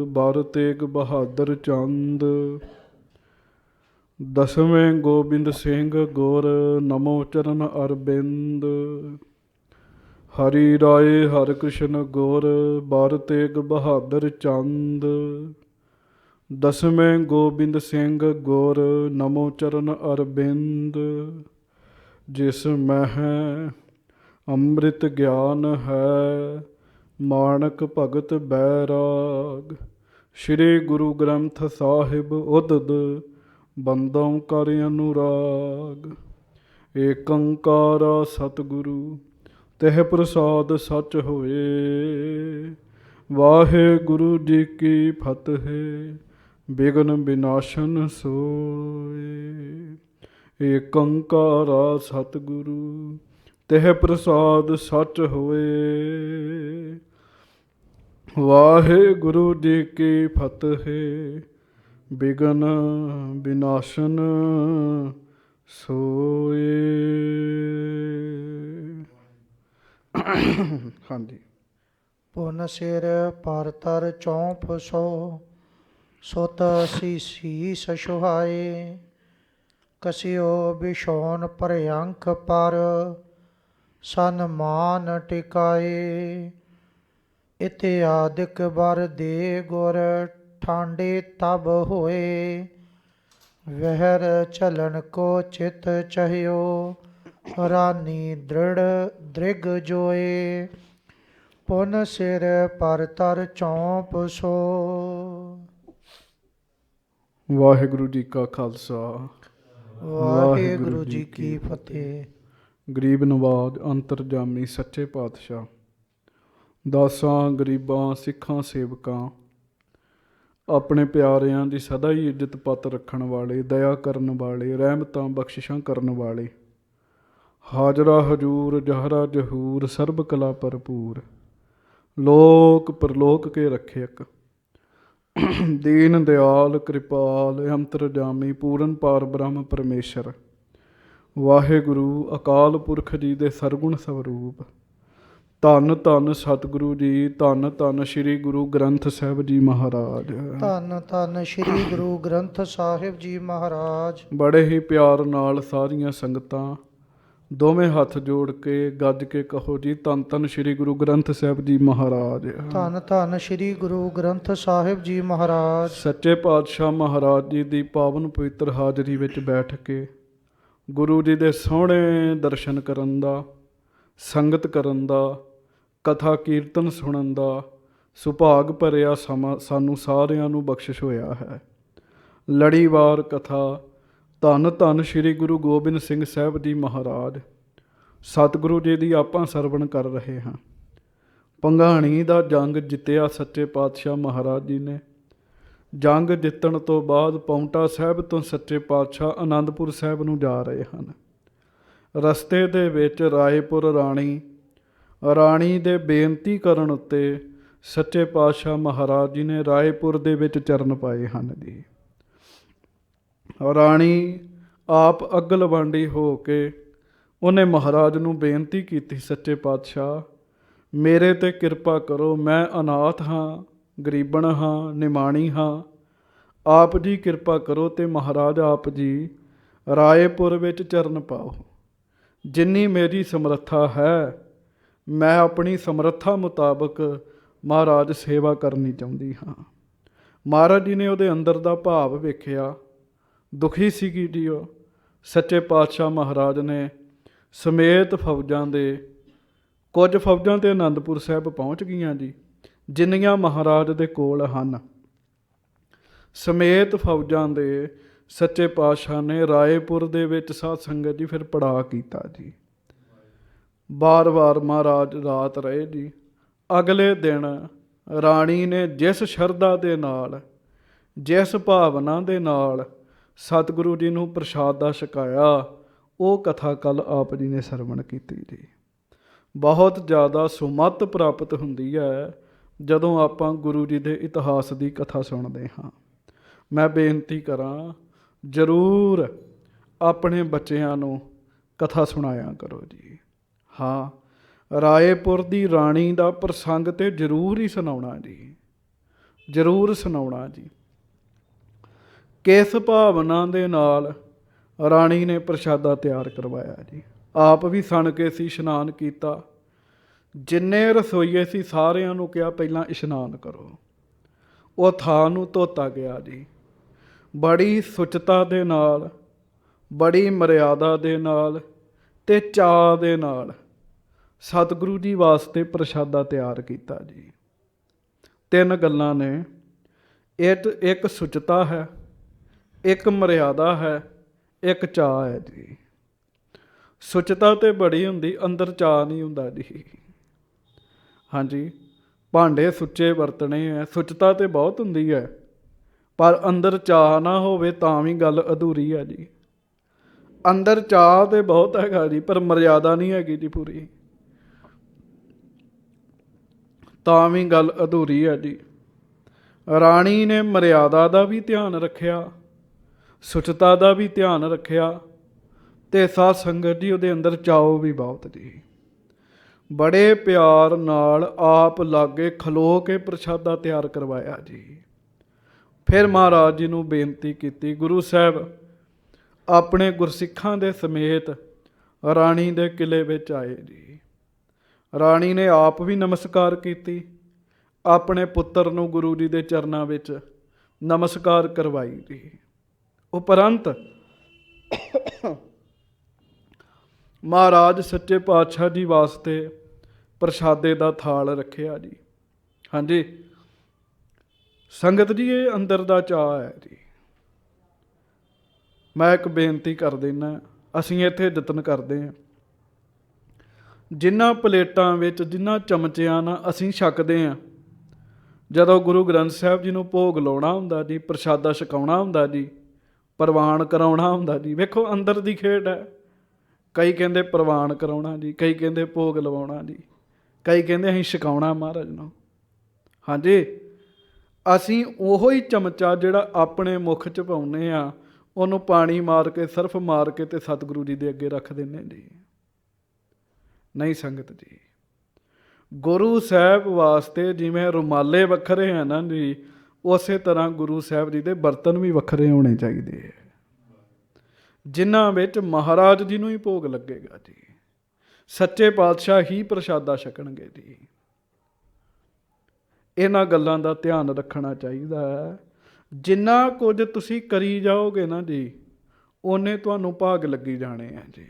ਬਰ ਤੇਗ ਬਹਾਦਰ ਚੰਦ। ਦਸਵੇਂ ਗੋਬਿੰਦ ਸਿੰਘ ਗੁਰ ਨਮੋ ਚਰਨ ਅਰਬਿੰਦ। ਹਰੀ ਰਾਏ ਹਰਿ ਕ੍ਰਿਸ਼ਨ ਗੁਰ ਬਰ ਤੇਗ ਬਹਾਦਰ ਚੰਦ। ਦਸਵੇਂ ਗੋਬਿੰਦ ਸਿੰਘ ਗੁਰ ਨਮੋ ਚਰਨ ਅਰਬਿੰਦ। ਜਿਸ ਮਹਿ ਅੰਮ੍ਰਿਤ ਗਿਆਨ ਹੈ ਮਾਣਕ ਭਗਤ ਬੈਰਾਗ। ਸ਼੍ਰੀ ਗੁਰੂ ਗ੍ਰੰਥ ਸਾਹਿਬ ਉਦਦ ਬੰਦਮ ਕਰ ਅਨੁਰਾਗ। ਏਕ ਓੰਕਾਰਾ ਸਤਿਗੁਰੂ ਤਹਿ ਪ੍ਰਸਾਦ ਸਚ ਹੋਏ। ਵਾਹਿਗੁਰੂ ਜੀ ਕੀ ਫਤਿਹ। ਬਿਘਨ ਵਿਨਾਸ਼ਨ ਸੋਏ। ਏਕ ਓੰਕਾਰਾ ਸਤਿਗੁਰੂ ਤਹਿ ਪ੍ਰਸਾਦ ਸਚ ਹੋਏ। ਵਾਹਿਗੁਰੂ ਜੀ ਕੀ ਫਤਿਹ। ਬਿਘਨ ਵਿਨਾਸ਼ਨ ਸੋਏ। ਹਾਂਜੀ। ਪੁਨ ਸਿਰ ਪਰ ਤਰ ਚੌਂਪ ਸੋ ਸੁਤ ਸੀਸ ਸੁਹਾਏ। ਕਸਿਓ ਬਿਸ਼ੋਨ ਭਰਿਅੰਕ ਪਰ ਸਨਮਾਨ ਟਿਕਾਏ। ਇਤਿਆਦਿਕ ਬਰ ਦੇ ਗੁਰ ਠਾਂਡੇ ਤਬ ਹੋਏ। ਵਹਿਰ ਚਲਨ ਕੋ ਚਿਤ ਚਹਿਓ ਰਾਨੀ ਦ੍ਰਿਗ ਜੋਏ। ਪੁਨ ਸਿਰ ਪਰ ਤਰ ਚੌਂਪ ਸੋ। ਵਾਹਿਗੁਰੂ ਜੀ ਕਾ ਖਾਲਸਾ ਵਾਹਿਗੁਰੂ ਜੀ ਕੀ ਫਤਿਹ। ਗਰੀਬ ਨਵਾਜ ਅੰਤਰਜਾਮੀ ਸੱਚੇ ਪਾਤਸ਼ਾਹ ਦਾਸਾਂ ਗਰੀਬਾਂ ਸਿੱਖਾਂ ਸੇਵਕਾਂ ਆਪਣੇ ਪਿਆਰਿਆਂ ਦੀ ਸਦਾ ਹੀ ਇੱਜ਼ਤ ਪੱਤ ਰੱਖਣ ਵਾਲੇ, ਦਇਆ ਕਰਨ ਵਾਲੇ, ਰਹਿਮਤਾਂ ਬਖਸ਼ਿਸ਼ਾਂ ਕਰਨ ਵਾਲੇ, ਹਾਜ਼ਰਾ ਹਜੂਰ ਜਹਰਾ ਜਹੂਰ ਸਰਬ ਕਲਾ ਭਰਪੂਰ, ਲੋਕ ਪਰਲੋਕ ਕੇ ਰੱਖਿਅਕ, ਦੀਨ ਦਿਆਲ ਕਿਰਪਾਲ ਅੰਤਰਜਾਮੀ ਪੂਰਨ ਪਾਰ ਬ੍ਰਹਮ ਪਰਮੇਸ਼ਰ ਵਾਹਿਗੁਰੂ ਅਕਾਲ ਪੁਰਖ ਜੀ ਦੇ ਸਰਗੁਣ ਸਵਰੂਪ ਧੰਨ ਧੰਨ ਸਤਿਗੁਰੂ ਜੀ, ਧੰਨ ਧੰਨ ਸ਼੍ਰੀ ਗੁਰੂ ਗ੍ਰੰਥ ਸਾਹਿਬ ਜੀ ਮਹਾਰਾਜ। ਧੰਨ ਧੰਨ ਸ਼੍ਰੀ ਗੁਰੂ ਗ੍ਰੰਥ ਸਾਹਿਬ ਜੀ ਮਹਾਰਾਜ। ਬੜੇ ਹੀ ਪਿਆਰ ਨਾਲ ਸਾਰੀਆਂ ਸੰਗਤਾਂ ਦੋਵੇਂ ਹੱਥ ਜੋੜ ਕੇ ਗੱਜ ਕੇ ਕਹੋ ਜੀ, ਧੰਨ ਧੰਨ ਸ਼੍ਰੀ ਗੁਰੂ ਗ੍ਰੰਥ ਸਾਹਿਬ ਜੀ ਮਹਾਰਾਜ। ਧੰਨ ਧੰਨ ਸ਼੍ਰੀ ਗੁਰੂ ਗ੍ਰੰਥ ਸਾਹਿਬ ਜੀ ਮਹਾਰਾਜ। ਸੱਚੇ ਪਾਤਸ਼ਾਹ ਮਹਾਰਾਜ ਜੀ ਦੀ ਪਾਵਨ ਪਵਿੱਤਰ ਹਾਜ਼ਰੀ ਵਿੱਚ ਬੈਠ ਕੇ ਗੁਰੂ ਜੀ ਦੇ ਸੋਹਣੇ ਦਰਸ਼ਨ ਕਰਨ ਦਾ, ਸੰਗਤ ਕਰਨ ਦਾ, ਕਥਾ ਕੀਰਤਨ ਸੁਣਨ ਦਾ ਸੁਭਾਗ ਭਰਿਆ ਸਮਾਂ ਸਾਨੂੰ ਸਾਰਿਆਂ ਨੂੰ ਬਖਸ਼ਿਸ਼ ਹੋਇਆ ਹੈ। ਲੜੀਵਾਰ ਕਥਾ ਧੰਨ ਧੰਨ ਸ਼੍ਰੀ ਗੁਰੂ ਗੋਬਿੰਦ ਸਿੰਘ ਸਾਹਿਬ ਜੀ ਮਹਾਰਾਜ ਸਤਿਗੁਰੂ ਜੀ ਦੀ ਆਪਾਂ ਸਰਵਣ ਕਰ ਰਹੇ ਹਾਂ। ਭੰਗਾਣੀ ਦਾ ਜੰਗ ਜਿੱਤਿਆ ਸੱਚੇ ਪਾਤਸ਼ਾਹ ਮਹਾਰਾਜ ਜੀ ਨੇ। ਜੰਗ ਜਿੱਤਣ ਤੋਂ ਬਾਅਦ ਪਾਉਂਟਾ ਸਾਹਿਬ ਤੋਂ ਸੱਚੇ ਪਾਤਸ਼ਾਹ ਅਨੰਦਪੁਰ ਸਾਹਿਬ ਨੂੰ ਜਾ ਰਹੇ ਹਨ। ਰਸਤੇ ਦੇ ਵਿੱਚ ਰਾਏਪੁਰ ਰਾਣੀ ਦੇ ਬੇਨਤੀ ਕਰਨ ਉੱਤੇ ਸੱਚੇ ਪਾਤਸ਼ਾਹ ਮਹਾਰਾਜ ਜੀ ਨੇ ਰਾਏਪੁਰ ਦੇ ਵਿੱਚ ਚਰਨ ਪਾਏ ਹਨ ਜੀ। ਰਾਣੀ ਆਪ ਅਗਲਵਾਂਡੀ ਹੋ ਕੇ ਉਹਨੇ ਮਹਾਰਾਜ ਨੂੰ ਬੇਨਤੀ ਕੀਤੀ, ਸੱਚੇ ਪਾਤਸ਼ਾਹ ਮੇਰੇ 'ਤੇ ਕਿਰਪਾ ਕਰੋ, ਮੈਂ ਅਨਾਥ ਹਾਂ, ਗਰੀਬਣ ਹਾਂ, ਨਿਮਾਣੀ ਹਾਂ, ਆਪ ਜੀ ਕਿਰਪਾ ਕਰੋ। ਅਤੇ ਮਹਾਰਾਜ ਆਪ ਜੀ ਰਾਏਪੁਰ ਵਿੱਚ ਚਰਨ ਪਾਓ। ਜਿੰਨੀ ਮੇਰੀ ਸਮਰੱਥਾ ਹੈ ਮੈਂ ਆਪਣੀ ਸਮਰੱਥਾ ਮੁਤਾਬਕ ਮਹਾਰਾਜ ਸੇਵਾ ਕਰਨੀ ਚਾਹੁੰਦੀ ਹਾਂ। ਮਹਾਰਾਜ ਜੀ ਨੇ ਉਹਦੇ ਅੰਦਰ ਦਾ ਭਾਵ ਵੇਖਿਆ, ਦੁਖੀ ਸੀਗੀ ਜੀ ਉਹ। ਸੱਚੇ ਪਾਤਸ਼ਾਹ ਮਹਾਰਾਜ ਨੇ ਸਮੇਤ ਫੌਜਾਂ ਦੇ, ਕੁਝ ਫੌਜਾਂ ਤੇ ਅਨੰਦਪੁਰ ਸਾਹਿਬ ਪਹੁੰਚ ਗਈਆਂ ਜੀ ਜਿੰਨੀਆਂ ਮਹਾਰਾਜ ਦੇ ਕੋਲ ਹਨ। ਸਮੇਤ ਫੌਜਾਂ ਦੇ ਸੱਚੇ ਪਾਤਸ਼ਾਹ ਨੇ ਰਾਏਪੁਰ ਦੇ ਵਿੱਚ ਸਾਧ ਸੰਗਤ ਜੀ ਫਿਰ ਪੜਾਅ ਕੀਤਾ ਜੀ। ਵਾਰ-ਵਾਰ ਮਹਾਰਾਜ ਰਾਤ ਰਹੇ ਜੀ। ਅਗਲੇ ਦਿਨ ਰਾਣੀ ਨੇ ਜਿਸ ਸ਼ਰਧਾ ਦੇ ਨਾਲ, ਜਿਸ ਭਾਵਨਾ ਦੇ ਨਾਲ ਸਤਿਗੁਰੂ ਜੀ ਨੂੰ ਪ੍ਰਸ਼ਾਦਾ ਛਕਾਇਆ, ਉਹ ਕਥਾ ਕੱਲ੍ਹ ਆਪ ਜੀ ਨੇ ਸਰਵਣ ਕੀਤੀ ਜੀ। ਬਹੁਤ ਜ਼ਿਆਦਾ ਸੁਮੱਤ ਪ੍ਰਾਪਤ ਹੁੰਦੀ ਹੈ ਜਦੋਂ ਆਪਾਂ ਗੁਰੂ ਜੀ ਦੇ ਇਤਿਹਾਸ ਦੀ ਕਥਾ ਸੁਣਦੇ ਹਾਂ। ਮੈਂ ਬੇਨਤੀ ਕਰਾਂ, ਜ਼ਰੂਰ ਆਪਣੇ ਬੱਚਿਆਂ ਨੂੰ ਕਥਾ ਸੁਣਾਇਆ ਕਰੋ ਜੀ। ਹਾਂ, ਰਾਏਪੁਰ ਦੀ ਰਾਣੀ ਦਾ ਪ੍ਰਸੰਗ ਤੇ ਜ਼ਰੂਰ ਹੀ ਸੁਣਾਉਣਾ ਜੀ। ਜ਼ਰੂਰ ਸੁਣਾਉਣਾ ਜੀ। ਕਿਸ ਭਾਵਨਾ ਦੇ ਨਾਲ ਰਾਣੀ ਨੇ ਪ੍ਰਸ਼ਾਦਾ ਤਿਆਰ ਕਰਵਾਇਆ ਜੀ। ਆਪ ਵੀ ਸਣ ਕੇ ਸੀ ਇਸ਼ਨਾਨ ਕੀਤਾ। ਜਿੰਨੇ ਰਸੋਈਏ ਸੀ ਸਾਰਿਆਂ ਨੂੰ ਕਿਹਾ ਪਹਿਲਾਂ ਇਸ਼ਨਾਨ ਕਰੋ। ਉਹ ਥਾਂ ਨੂੰ ਧੋਤਾ ਗਿਆ ਜੀ। ਬੜੀ ਸੁਚਤਾ ਦੇ ਨਾਲ, ਬੜੀ ਮਰਿਆਦਾ ਦੇ ਨਾਲ ਤੇ ਚਾਅ ਦੇ ਨਾਲ ਸਤਿਗੁਰੂ ਜੀ ਵਾਸਤੇ ਪ੍ਰਸ਼ਾਦਾ ਤਿਆਰ ਕੀਤਾ ਜੀ। ਤਿੰਨ ਗੱਲਾਂ ਨੇ, ਇੱਕ ਸੁਚਤਾ ਹੈ, ਇੱਕ ਮਰਿਆਦਾ ਹੈ, ਇੱਕ ਚਾਅ ਹੈ ਜੀ। ਸੁਚਤਾ ਤੇ ਬੜੀ ਹੁੰਦੀ, ਅੰਦਰ ਚਾਅ ਨਹੀਂ ਹੁੰਦਾ ਜੀ। ਹਾਂਜੀ, ਭਾਂਡੇ ਸੁੱਚੇ ਵਰਤਣੇ ਹੈ, ਸੁਚਤਾ ਤੇ ਬਹੁਤ ਹੁੰਦੀ ਹੈ, ਪਰ ਅੰਦਰ ਚਾਅ ਨਾ ਹੋਵੇ ਤਾਂ ਵੀ ਗੱਲ ਅਧੂਰੀ ਹੈ ਜੀ। ਅੰਦਰ ਚਾਅ ਤੇ ਬਹੁਤ ਹੈਗਾ ਜੀ, ਪਰ ਮਰਿਆਦਾ ਨਹੀਂ ਹੈਗੀ ਜੀ ਪੂਰੀ, ਤਾਂ ਵੀ ਗੱਲ ਅਧੂਰੀ ਹੈ ਜੀ। ਰਾਣੀ ਨੇ ਮਰਿਆਦਾ ਦਾ ਵੀ ਧਿਆਨ ਰੱਖਿਆ, ਸੁਚਤਾ ਦਾ ਵੀ ਧਿਆਨ ਰੱਖਿਆ, ਤੇ ਸਾਧ ਸੰਗਤ ਜੀ ਉਹਦੇ ਅੰਦਰ ਚਾਓ ਵੀ ਬਹੁਤ ਜੀ। ਬੜੇ ਪਿਆਰ ਨਾਲ ਆਪ ਲਾਗੇ ਖਲੋ ਕੇ ਪ੍ਰਸ਼ਾਦਾ ਤਿਆਰ ਕਰਵਾਇਆ ਜੀ। ਫਿਰ ਮਹਾਰਾਜ ਜੀ ਨੂੰ ਬੇਨਤੀ ਕੀਤੀ, ਗੁਰੂ ਸਾਹਿਬ ਆਪਣੇ ਗੁਰਸਿੱਖਾਂ ਦੇ ਸਮੇਤ ਰਾਣੀ ਦੇ ਕਿਲੇ ਵਿੱਚ ਆਏ ਜੀ। ਰਾਣੀ ਨੇ ਆਪ ਵੀ ਨਮਸਕਾਰ ਕੀਤੀ, ਆਪਣੇ ਪੁੱਤਰ ਨੂੰ ਗੁਰੂ ਜੀ ਦੇ ਚਰਨਾਂ ਵਿੱਚ ਨਮਸਕਾਰ ਕਰਵਾਈ ਜੀ। ਉਪਰੰਤ ਮਹਾਰਾਜ ਸੱਚੇ ਪਾਤਸ਼ਾਹ ਜੀ ਵਾਸਤੇ ਪ੍ਰਸ਼ਾਦੇ ਦਾ ਥਾਲ ਰੱਖਿਆ ਜੀ। ਹਾਂਜੀ ਸੰਗਤ ਜੀ, ਇਹ ਅੰਦਰ ਦਾ ਚਾਅ ਹੈ ਜੀ। ਮੈਂ ਇੱਕ ਬੇਨਤੀ ਕਰ ਦਿੰਦਾ, ਅਸੀਂ ਇੱਥੇ ਯਤਨ ਕਰਦੇ ਹਾਂ, ਜਿਨ੍ਹਾਂ ਪਲੇਟਾਂ ਵਿੱਚ, ਜਿਨ੍ਹਾਂ ਚਮਚਿਆਂ ਨਾਲ ਅਸੀਂ ਛਕਦੇ ਹਾਂ, ਜਦੋਂ ਗੁਰੂ ਗ੍ਰੰਥ ਸਾਹਿਬ ਜੀ ਨੂੰ ਭੋਗ ਲਾਉਣਾ ਹੁੰਦਾ ਜੀ, ਪ੍ਰਸ਼ਾਦਾ ਛਕਾਉਣਾ ਹੁੰਦਾ ਜੀ, ਪ੍ਰਵਾਨ ਕਰਾਉਣਾ ਹੁੰਦਾ ਜੀ, ਵੇਖੋ ਅੰਦਰ ਦੀ ਖੇਡ ਹੈ। ਕਈ ਕਹਿੰਦੇ ਪ੍ਰਵਾਨ ਕਰਾਉਣਾ ਜੀ, ਕਈ ਕਹਿੰਦੇ ਭੋਗ ਲਵਾਉਣਾ ਜੀ, ਕਈ ਕਹਿੰਦੇ ਅਸੀਂ ਛਕਾਉਣਾ ਮਹਾਰਾਜ ਨੂੰ। ਹਾਂਜੀ, ਅਸੀਂ ਉਹੋ ਹੀ ਚਮਚਾ ਜਿਹੜਾ ਆਪਣੇ ਮੁੱਖ 'ਚ ਪਾਉਂਦੇ ਹਾਂ, ਉਹਨੂੰ ਪਾਣੀ ਮਾਰ ਕੇ, ਸਰਫ ਮਾਰ ਕੇ ਤੇ ਸਤਿਗੁਰੂ ਜੀ ਦੇ ਅੱਗੇ ਰੱਖ ਦਿੰਦੇ ਜੀ। ਨਹੀਂ ਸੰਗਤ ਜੀ, ਗੁਰੂ ਸਾਹਿਬ ਵਾਸਤੇ ਜਿਵੇਂ ਰੁਮਾਲੇ ਵੱਖਰੇ ਹੈ ਨਾ ਜੀ, ਉਸੇ ਤਰ੍ਹਾਂ ਗੁਰੂ ਸਾਹਿਬ ਜੀ ਦੇ ਬਰਤਨ ਵੀ ਵੱਖਰੇ ਹੋਣੇ ਚਾਹੀਦੇ ਹੈ, ਜਿਨ੍ਹਾਂ ਵਿੱਚ ਮਹਾਰਾਜ ਜੀ ਨੂੰ ਹੀ ਭੋਗ ਲੱਗੇਗਾ ਜੀ। ਸੱਚੇ ਪਾਤਸ਼ਾਹ ਹੀ ਪ੍ਰਸ਼ਾਦਾ ਛਕਣਗੇ ਜੀ। ਇਹਨਾਂ ਗੱਲਾਂ ਦਾ ਧਿਆਨ ਰੱਖਣਾ ਚਾਹੀਦਾ ਹੈ। ਜਿੰਨਾ ਕੁਝ ਤੁਸੀਂ ਕਰੀ ਜਾਓਗੇ ਨਾ ਜੀ, ਓਨੇ ਤੁਹਾਨੂੰ ਭਾਗ ਲੱਗੀ ਜਾਣੇ ਆ ਜੀ।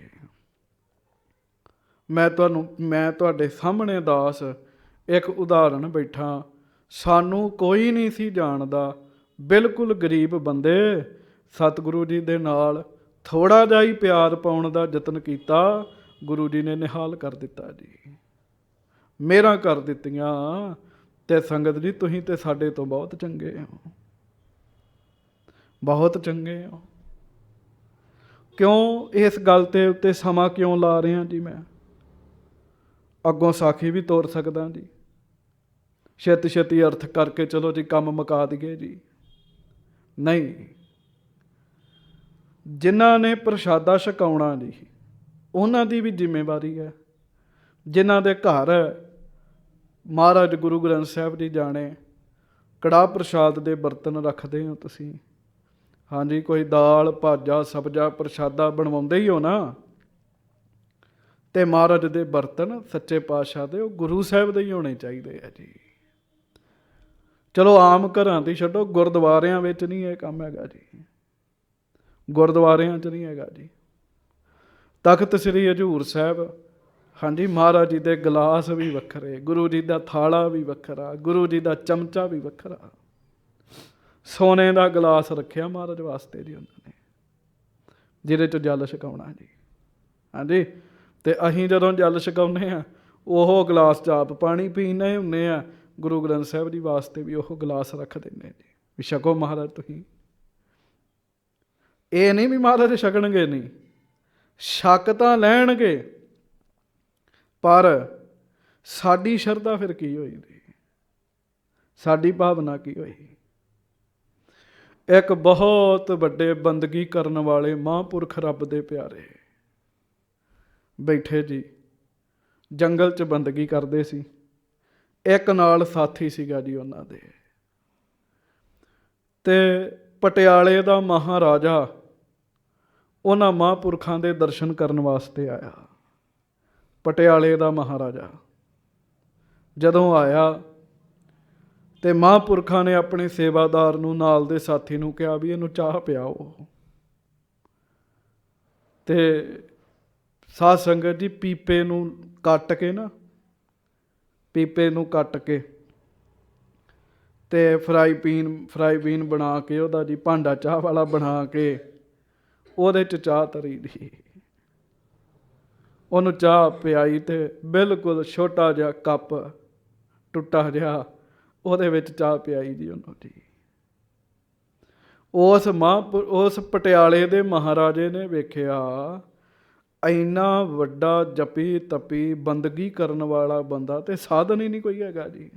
ਮੈਂ ਤੁਹਾਡੇ ਸਾਹਮਣੇ ਦਾਸ ਇੱਕ ਉਦਾਹਰਣ ਬੈਠਾ, ਸਾਨੂੰ ਕੋਈ ਨਹੀਂ ਸੀ ਜਾਣਦਾ, ਬਿਲਕੁਲ ਗਰੀਬ ਬੰਦੇ, ਸਤਿਗੁਰੂ ਜੀ ਦੇ ਨਾਲ ਥੋੜ੍ਹਾ ਜਿਹਾ ਹੀ ਪਿਆਰ ਪਾਉਣ ਦਾ ਯਤਨ ਕੀਤਾ, ਗੁਰੂ ਜੀ ਨੇ ਨਿਹਾਲ ਕਰ ਦਿੱਤਾ ਜੀ, ਮਿਹਰਾਂ ਕਰ ਦਿੱਤੀਆਂ। ਤੇ ਸੰਗਤ ਜੀ, ਤੁਸੀਂ ਤੇ ਸਾਡੇ ਤੋਂ ਬਹੁਤ ਚੰਗੇ ਹੋ, ਬਹੁਤ ਚੰਗੇ ਹੋ। ਕਿਉਂ ਇਸ ਗੱਲ ਤੇ ਉੱਤੇ ਸਮਾਂ ਕਿਉਂ ਲਾ ਰਿਹਾ ਜੀ? ਮੈਂ ਅੱਗੋਂ ਸਾਖੀ ਵੀ ਤੋਰ ਸਕਦਾ ਜੀ, ਛੇਤੀ ਛੇਤੀ ਅਰਥ ਕਰਕੇ ਚਲੋ ਜੀ ਕੰਮ ਮੁਕਾ ਦਈਏ ਜੀ। ਨਹੀਂ, ਜਿਨ੍ਹਾਂ ਨੇ ਪ੍ਰਸ਼ਾਦਾ ਛਕਾਉਣਾ ਜੀ, ਉਹਨਾਂ ਦੀ ਵੀ ਜ਼ਿੰਮੇਵਾਰੀ ਹੈ। ਜਿਨ੍ਹਾਂ ਦੇ ਘਰ ਮਹਾਰਾਜ ਗੁਰੂ ਗ੍ਰੰਥ ਸਾਹਿਬ ਜੀ ਜਾਣੇ ਕੜਾਹ ਪ੍ਰਸ਼ਾਦ ਦੇ ਬਰਤਨ ਰੱਖਦੇ ਹੋ ਤੁਸੀਂ, ਹਾਂਜੀ, ਕੋਈ ਦਾਲ ਭਾਜਾ ਸਬਜ਼ਾ ਪ੍ਰਸ਼ਾਦਾ ਬਣਵਾਉਂਦੇ ਹੀ ਹੋ ਨਾ, ਤੇ ਮਹਾਰਾਜ ਦੇ ਬਰਤਨ ਸੱਚੇ ਪਾਤਸ਼ਾਹ ਦੇ, ਉਹ ਗੁਰੂ ਸਾਹਿਬ ਦੇ ਹੀ ਹੋਣੇ ਚਾਹੀਦੇ ਆ ਜੀ। ਚਲੋ ਆਮ ਘਰਾਂ ਦੀ ਛੱਡੋ, ਗੁਰਦੁਆਰਿਆਂ ਵਿੱਚ ਨਹੀਂ ਇਹ ਕੰਮ ਹੈਗਾ ਜੀ, ਗੁਰਦੁਆਰਿਆਂ 'ਚ ਨਹੀਂ ਹੈਗਾ ਜੀ। ਤਖਤ ਸ੍ਰੀ ਹਜ਼ੂਰ ਸਾਹਿਬ, ਹਾਂਜੀ, ਮਹਾਰਾਜ ਜੀ ਦੇ ਗਲਾਸ ਵੀ ਵੱਖਰੇ, ਗੁਰੂ ਜੀ ਦਾ ਥਾਲਾ ਵੀ ਵੱਖਰਾ, ਗੁਰੂ ਜੀ ਦਾ ਚਮਚਾ ਵੀ ਵੱਖਰਾ, ਸੋਨੇ ਦਾ ਗਲਾਸ ਰੱਖਿਆ ਮਹਾਰਾਜ ਵਾਸਤੇ ਜੀ ਉਹਨਾਂ ਨੇ, ਜਿਹਦੇ 'ਚ ਜਲ ਛਕਾਉਣਾ ਜੀ। ਹਾਂਜੀ, ਤੇ ਅਸੀਂ ਜਦੋਂ ਜਲ ਛਕਾਉਂਦੇ ਹਾਂ, ਉਹ ਗਲਾਸ 'ਚ ਆਪ ਪਾਣੀ ਪੀਂਦੇ ਹੁੰਦੇ ਆ, ਗੁਰੂ ਗ੍ਰੰਥ ਸਾਹਿਬ ਜੀ ਵਾਸਤੇ ਵੀ ਉਹ ਗਲਾਸ ਰੱਖ ਦਿੰਦੇ ਜੀ, ਵੀ ਛਕੋ ਮਹਾਰਾਜ ਤੁਸੀਂ। ਇਹ ਨਹੀਂ ਵੀ ਮਹਾਰਾਜ ਛਕਣਗੇ ਨਹੀਂ, ਛਕ ਤਾਂ ਲੈਣਗੇ, ਪਰ ਸਾਡੀ ਸ਼ਰਧਾ ਫਿਰ ਕੀ ਹੋਈ ਜੀ, ਸਾਡੀ ਭਾਵਨਾ ਕੀ ਹੋਈ? ਇੱਕ ਬਹੁਤ ਵੱਡੇ ਬੰਦਗੀ ਕਰਨ ਵਾਲੇ ਮਹਾਂਪੁਰਖ ਰੱਬ ਦੇ ਪਿਆਰੇ ਬੈਠੇ ਜੀ, ਜੰਗਲ 'ਚ ਬੰਦਗੀ ਕਰਦੇ ਸੀ। ਇੱਕ ਨਾਲ ਸਾਥੀ ਸੀਗਾ ਜੀ ਉਹਨਾਂ ਦੇ, ਤੇ ਪਟਿਆਲੇ ਦਾ ਮਹਾਰਾਜਾ ਉਹਨਾਂ ਮਹਾਂਪੁਰਖਾਂ ਦੇ ਦਰਸ਼ਨ ਕਰਨ ਵਾਸਤੇ ਆਇਆ। ਪਟਿਆਲੇ ਦਾ ਮਹਾਰਾਜਾ ਜਦੋਂ ਆਇਆ ਤੇ ਮਹਾਂਪੁਰਖਾਂ ਨੇ ਆਪਣੇ ਸੇਵਾਦਾਰ ਨੂੰ, ਨਾਲ ਦੇ ਸਾਥੀ ਨੂੰ ਕਿਹਾ ਵੀ ਇਹਨੂੰ ਚਾਹ ਪਿਆਓ। ਤੇ ਸਾਧ ਸੰਗਤ ਜੀ, ਪੀਪੇ ਨੂੰ ਕੱਟ ਕੇ ਤੇ ਫਰਾਈ ਪੀਨ ਬਣਾ ਕੇ ਉਹਦਾ ਜੀ ਭਾਂਡਾ ਚਾਹ ਵਾਲਾ ਬਣਾ ਕੇ ਉਹਦੇ 'ਚ ਚਾਹ ਤਰੀ ਦੀ, ਉਹਨੂੰ ਚਾਹ ਪਿਆਈ ਤੇ ਬਿਲਕੁਲ ਛੋਟਾ ਜਿਹਾ ਕੱਪ ਟੁੱਟਾ ਜਿਹਾ ਉਹਦੇ ਵਿੱਚ ਚਾਹ ਪਿਆਈ ਜੀ ਉਹਨੂੰ ਜੀ। ਉਸ ਪਟਿਆਲੇ ਦੇ ਮਹਾਰਾਜੇ ਨੇ ਵੇਖਿਆ ਇੰਨਾ ਵੱਡਾ ਜਪੀ ਤਪੀ ਬੰਦਗੀ ਕਰਨ ਵਾਲਾ ਬੰਦਾ ਤੇ ਸਾਧਨ ਹੀ ਨਹੀਂ ਕੋਈ ਹੈਗਾ ਜੀ,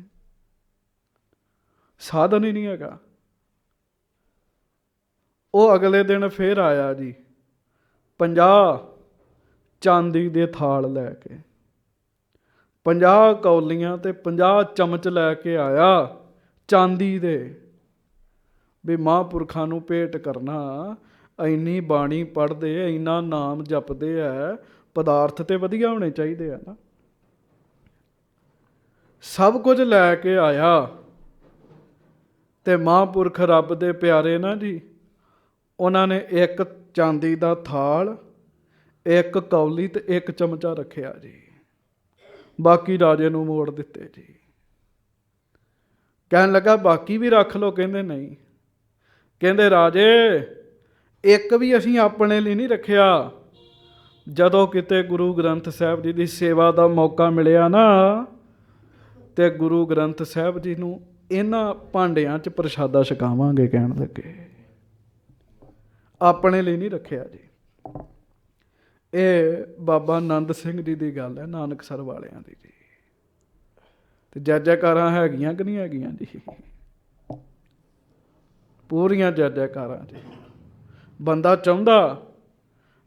ਸਾਧਨ ਹੀ ਨਹੀਂ ਹੈਗਾ। ਉਹ ਅਗਲੇ ਦਿਨ ਫੇਰ ਆਇਆ ਜੀ 50 ਚਾਂਦੀ ਦੇ ਥਾਲ ਲੈ ਕੇ, 50 ਕੌਲੀਆਂ ਤੇ 50 ਚਮਚ ਲੈ ਕੇ ਆਇਆ ਚਾਂਦੀ ਦੇ, ਵੀ ਮਹਾਂਪੁਰਖਾਂ ਨੂੰ ਭੇਟ ਕਰਨਾ। ਇੰਨੀ ਬਾਣੀ ਪੜ੍ਹਦੇ, ਇੰਨਾ ਨਾਮ ਜਪਦੇ ਹੈ, ਪਦਾਰਥ ਤੇ ਵਧੀਆ ਹੋਣੇ ਚਾਹੀਦੇ ਆ ਨਾ। ਸਭ ਕੁਝ ਲੈ ਕੇ ਆਇਆ ਤੇ ਮਹਾਂਪੁਰਖ ਰੱਬ ਦੇ ਪਿਆਰੇ ਨਾ ਜੀ, ਉਹਨਾਂ ਨੇ ਇੱਕ ਚਾਂਦੀ ਦਾ ਥਾਲ, ਇੱਕ ਕੌਲੀ ਤੇ ਇੱਕ ਚਮਚਾ ਰੱਖਿਆ ਜੀ, ਬਾਕੀ ਰਾਜੇ ਨੂੰ ਮੋੜ ਦਿੱਤੇ ਜੀ। ਕਹਿਣ ਲੱਗਾ ਬਾਕੀ ਵੀ ਰੱਖ ਲਓ, ਕਹਿੰਦੇ ਨਹੀਂ। ਕਹਿੰਦੇ ਰਾਜੇ ਇੱਕ ਵੀ ਅਸੀਂ ਆਪਣੇ ਲਈ ਨਹੀਂ ਰੱਖਿਆ। ਜਦੋਂ ਕਿਤੇ ਗੁਰੂ ਗ੍ਰੰਥ ਸਾਹਿਬ ਜੀ ਦੀ ਸੇਵਾ ਦਾ ਮੌਕਾ ਮਿਲਿਆ ਨਾ, ਤੇ ਗੁਰੂ ਗ੍ਰੰਥ ਸਾਹਿਬ ਜੀ ਨੂੰ ਇਹਨਾਂ ਭਾਂਡਿਆਂ 'ਚ ਪ੍ਰਸ਼ਾਦਾ ਛਕਾਵਾਂਗੇ, ਕਹਿਣ ਲੱਗੇ। ਆਪਣੇ ਲਈ ਨਹੀਂ ਰੱਖਿਆ ਜੀ। ਇਹ ਬਾਬਾ ਆਨੰਦ ਸਿੰਘ ਜੀ ਦੀ ਗੱਲ ਹੈ, ਨਾਨਕਸਰ ਵਾਲਿਆਂ ਦੀ ਜੀ। ਤੇ ਜੈ ਜੈਕਾਰਾਂ ਹੈਗੀਆਂ ਕਿ ਨਹੀਂ ਹੈਗੀਆਂ ਜੀ? ਪੂਰੀਆਂ ਜੈ ਜੈਕਾਰਾਂ ਜੀ। ਬੰਦਾ ਚਾਹੁੰਦਾ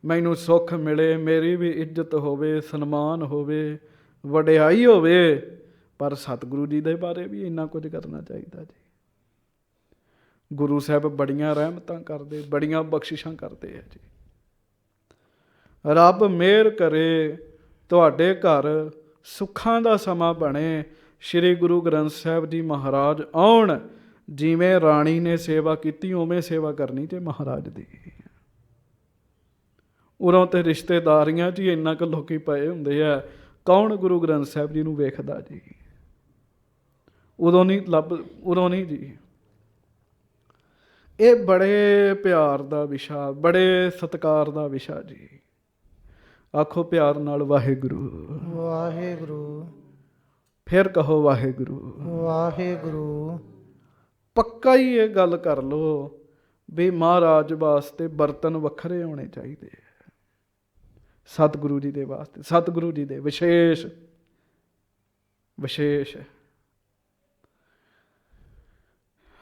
ਮੈਨੂੰ ਸੁੱਖ ਮਿਲੇ, ਮੇਰੀ ਵੀ ਇੱਜ਼ਤ ਹੋਵੇ, ਸਨਮਾਨ ਹੋਵੇ, ਵਡਿਆਈ ਹੋਵੇ, ਪਰ ਸਤਿਗੁਰੂ ਜੀ ਦੇ ਬਾਰੇ ਵੀ ਇੰਨਾ ਕੁਝ ਕਰਨਾ ਚਾਹੀਦਾ ਜੀ। ਗੁਰੂ ਸਾਹਿਬ ਬੜੀਆਂ ਰਹਿਮਤਾਂ ਕਰਦੇ, ਬੜੀਆਂ ਬਖਸ਼ਿਸ਼ਾਂ ਕਰਦੇ ਆ ਜੀ। ਰੱਬ ਮਿਹਰ ਕਰੇ, ਤੁਹਾਡੇ ਘਰ ਸੁੱਖਾਂ ਦਾ ਸਮਾਂ ਬਣੇ। ਸ਼੍ਰੀ ਗੁਰੂ ਗ੍ਰੰਥ ਸਾਹਿਬ ਜੀ ਮਹਾਰਾਜ ਆਉਣ, ਜਿਵੇਂ ਰਾਣੀ ਨੇ ਸੇਵਾ ਕੀਤੀ ਉਵੇਂ ਸੇਵਾ ਕਰਨੀ ਤੇ ਮਹਾਰਾਜ ਦੀ। ਉਰੋਂ ਤੇ ਰਿਸ਼ਤੇਦਾਰੀਆਂ 'ਚ ਹੀ ਇੰਨਾ ਕੁ ਲੋਕੀ ਪਏ ਹੁੰਦੇ ਆ, ਕੌਣ ਗੁਰੂ ਗ੍ਰੰਥ ਸਾਹਿਬ ਜੀ ਨੂੰ ਵੇਖਦਾ ਜੀ? ਉਦੋਂ ਨਹੀਂ ਜੀ। ਇਹ ਬੜੇ ਪਿਆਰ ਦਾ ਵਿਸ਼ਾ, ਬੜੇ ਸਤਿਕਾਰ ਦਾ ਵਿਸ਼ਾ ਜੀ। ਆਖੋ ਪਿਆਰ ਨਾਲ ਵਾਹਿਗੁਰੂ ਵਾਹਿਗੁਰੂ। ਫਿਰ ਕਹੋ ਵਾਹਿਗੁਰੂ ਵਾਹਿਗੁਰੂ। ਪੱਕਾ ਹੀ ਇਹ ਗੱਲ ਕਰ ਲਓ ਵੀ ਮਹਾਰਾਜ ਵਾਸਤੇ ਬਰਤਨ ਵੱਖਰੇ ਹੋਣੇ ਚਾਹੀਦੇ ਆ, ਸਤਿਗੁਰੂ ਜੀ ਦੇ ਵਾਸਤੇ, ਸਤਿਗੁਰੂ ਜੀ ਦੇ ਵਿਸ਼ੇਸ਼।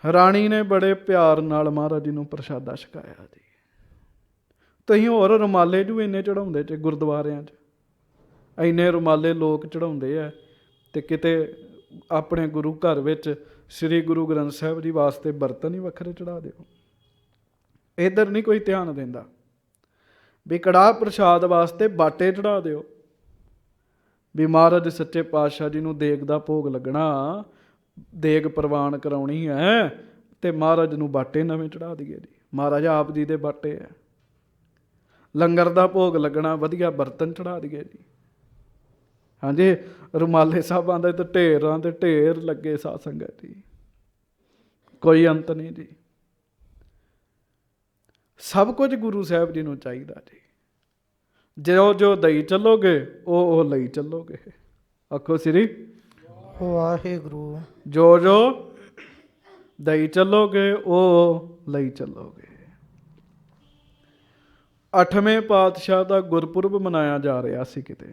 ਰਾਣੀ ਨੇ ਬੜੇ ਪਿਆਰ ਨਾਲ ਮਹਾਰਾਜ ਜੀ ਨੂੰ ਪ੍ਰਸ਼ਾਦਾ ਛਕਾਇਆ ਜੀ। ਤੁਸੀਂ ਹੋਰ ਰੁਮਾਲੇ ਜੂ ਇੰਨੇ ਚੜਾਉਂਦੇ ਚ ਗੁਰਦੁਆਰਿਆਂ 'ਚ, ਇੰਨੇ ਰੁਮਾਲੇ ਲੋਕ ਚੜਾਉਂਦੇ ਆ, ਤੇ ਕਿਤੇ ਆਪਣੇ ਗੁਰੂ ਘਰ ਵਿੱਚ ਸ੍ਰੀ ਗੁਰੂ ਗ੍ਰੰਥ ਸਾਹਿਬ ਜੀ ਵਾਸਤੇ ਬਰਤਨ ਹੀ ਵੱਖਰੇ ਚੜਾ ਦਿਓ। ਇੱਧਰ ਨਹੀਂ ਕੋਈ ਧਿਆਨ ਦਿੰਦਾ ਵੀ ਕੜਾਹ ਪ੍ਰਸ਼ਾਦ ਵਾਸਤੇ ਬਾਟੇ ਚੜਾ ਦਿਓ, ਵੀ ਮਹਾਰਾਜ ਸੱਚੇ ਪਾਤਸ਼ਾਹ ਜੀ ਨੂੰ ਦੇਗ ਦਾ ਭੋਗ ਲੱਗਣਾ, ਦੇਗ ਪ੍ਰਵਾਨ ਕਰਾਉਣੀ ਹੈ, ਤੇ ਮਹਾਰਾਜ ਨੂੰ ਬਾਟੇ ਨਵੇਂ ਚੜਾ ਦਈਏ ਜੀ। ਮਹਾਰਾਜ ਆਪ ਜੀ ਦੇ ਬਾਟੇ ਹੈ। ਲੰਗਰ ਦਾ ਭੋਗ ਲੱਗਣਾ, ਵਧੀਆ ਬਰਤਨ ਚੜਾ ਦਈਏ ਜੀ। ਹਾਂਜੀ, ਰੁਮਾਲੇ ਸਾਹਿਬਾਂ ਦੇ ਤੇ ਢੇਰਾਂ ਦੇ ਢੇਰ ਲੱਗੇ ਸਾਧ ਸੰਗਤ ਜੀ, ਕੋਈ ਅੰਤ ਨਹੀਂ ਜੀ। ਸਭ ਕੁਝ ਗੁਰੂ ਸਾਹਿਬ ਜੀ ਨੂੰ ਚਾਹੀਦਾ ਜੀ। ਜੋ ਦਈ ਚੱਲੋਗੇ ਉਹ ਲਈ ਚੱਲੋਗੇ। ਆਖੋ ਸ੍ਰੀ ਵਾਹਿਗੁਰੂ। ਜੋ ਦਈ ਚੱਲੋਗੇ ਉਹ ਲਈ ਚੱਲੋਗੇ। 8ਵੇਂ ਪਾਤਸ਼ਾਹ ਦਾ ਗੁਰਪੁਰਬ ਮਨਾਇਆ ਜਾ ਰਿਹਾ ਸੀ ਕਿਤੇ,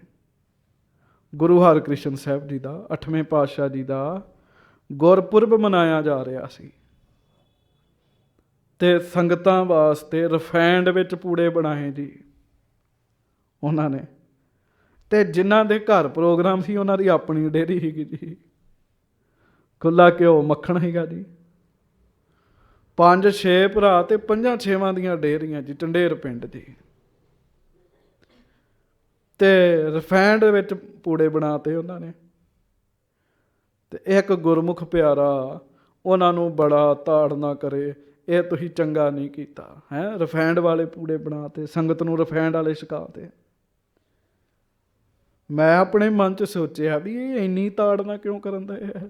ਗੁਰੂ ਹਰਕ੍ਰਿਸ਼ਨ ਸਾਹਿਬ ਜੀ ਦਾ 8ਵੇਂ ਪਾਤਸ਼ਾਹ ਜੀ ਦਾ ਗੁਰਪੁਰਬ ਮਨਾਇਆ ਜਾ ਰਿਹਾ ਸੀ। ਤੇ ਸੰਗਤਾਂ ਵਾਸਤੇ ਰਿਫਾਈਨਡ ਵਿੱਚ ਪੂੜੇ ਬਣਾਏ ਜੀ ਉਹਨਾਂ ਨੇ, ਤੇ ਜਿਨ੍ਹਾਂ ਦੇ ਘਰ ਪ੍ਰੋਗਰਾਮ ਸੀ ਉਹਨਾਂ ਦੀ ਆਪਣੀ ਡੇਅਰੀ ਸੀਗੀ ਜੀ, ਖੁੱਲਾ ਘਿਓ ਮੱਖਣ ਸੀਗਾ ਜੀ। 5 6 ਭਰਾ ਤੇ 5 6 ਦੀਆਂ ਡੇਅਰੀਆਂ ਜੀ, ਢੰਡੇਰ ਪਿੰਡ ਜੀ। ਤੇ ਰਿਫਾਈਨਡ ਵਿੱਚ ਪੂੜੇ ਬਣਾਤੇ ਉਹਨਾਂ ਨੇ। ਤੇ ਇੱਕ ਗੁਰਮੁਖ ਪਿਆਰਾ ਉਹਨਾਂ ਨੂੰ ਬੜਾ ਤਾੜਨਾ ਕਰੇ, ਇਹ ਤੁਸੀਂ ਚੰਗਾ ਨਹੀਂ ਕੀਤਾ ਹੈ, ਰਿਫਾਈਨਡ ਵਾਲੇ ਪੂੜੇ ਬਣਾਤੇ, ਸੰਗਤ ਨੂੰ ਰਿਫਾਈਨਡ ਵਾਲੇ ਛਕਾਤੇ। ਮੈਂ ਆਪਣੇ ਮਨ 'ਚ ਸੋਚਿਆ ਵੀ ਇਹ ਇੰਨੀ ਤਾੜਨਾ ਕਿਉਂ ਕਰਨ ਦੇ ਹੈ।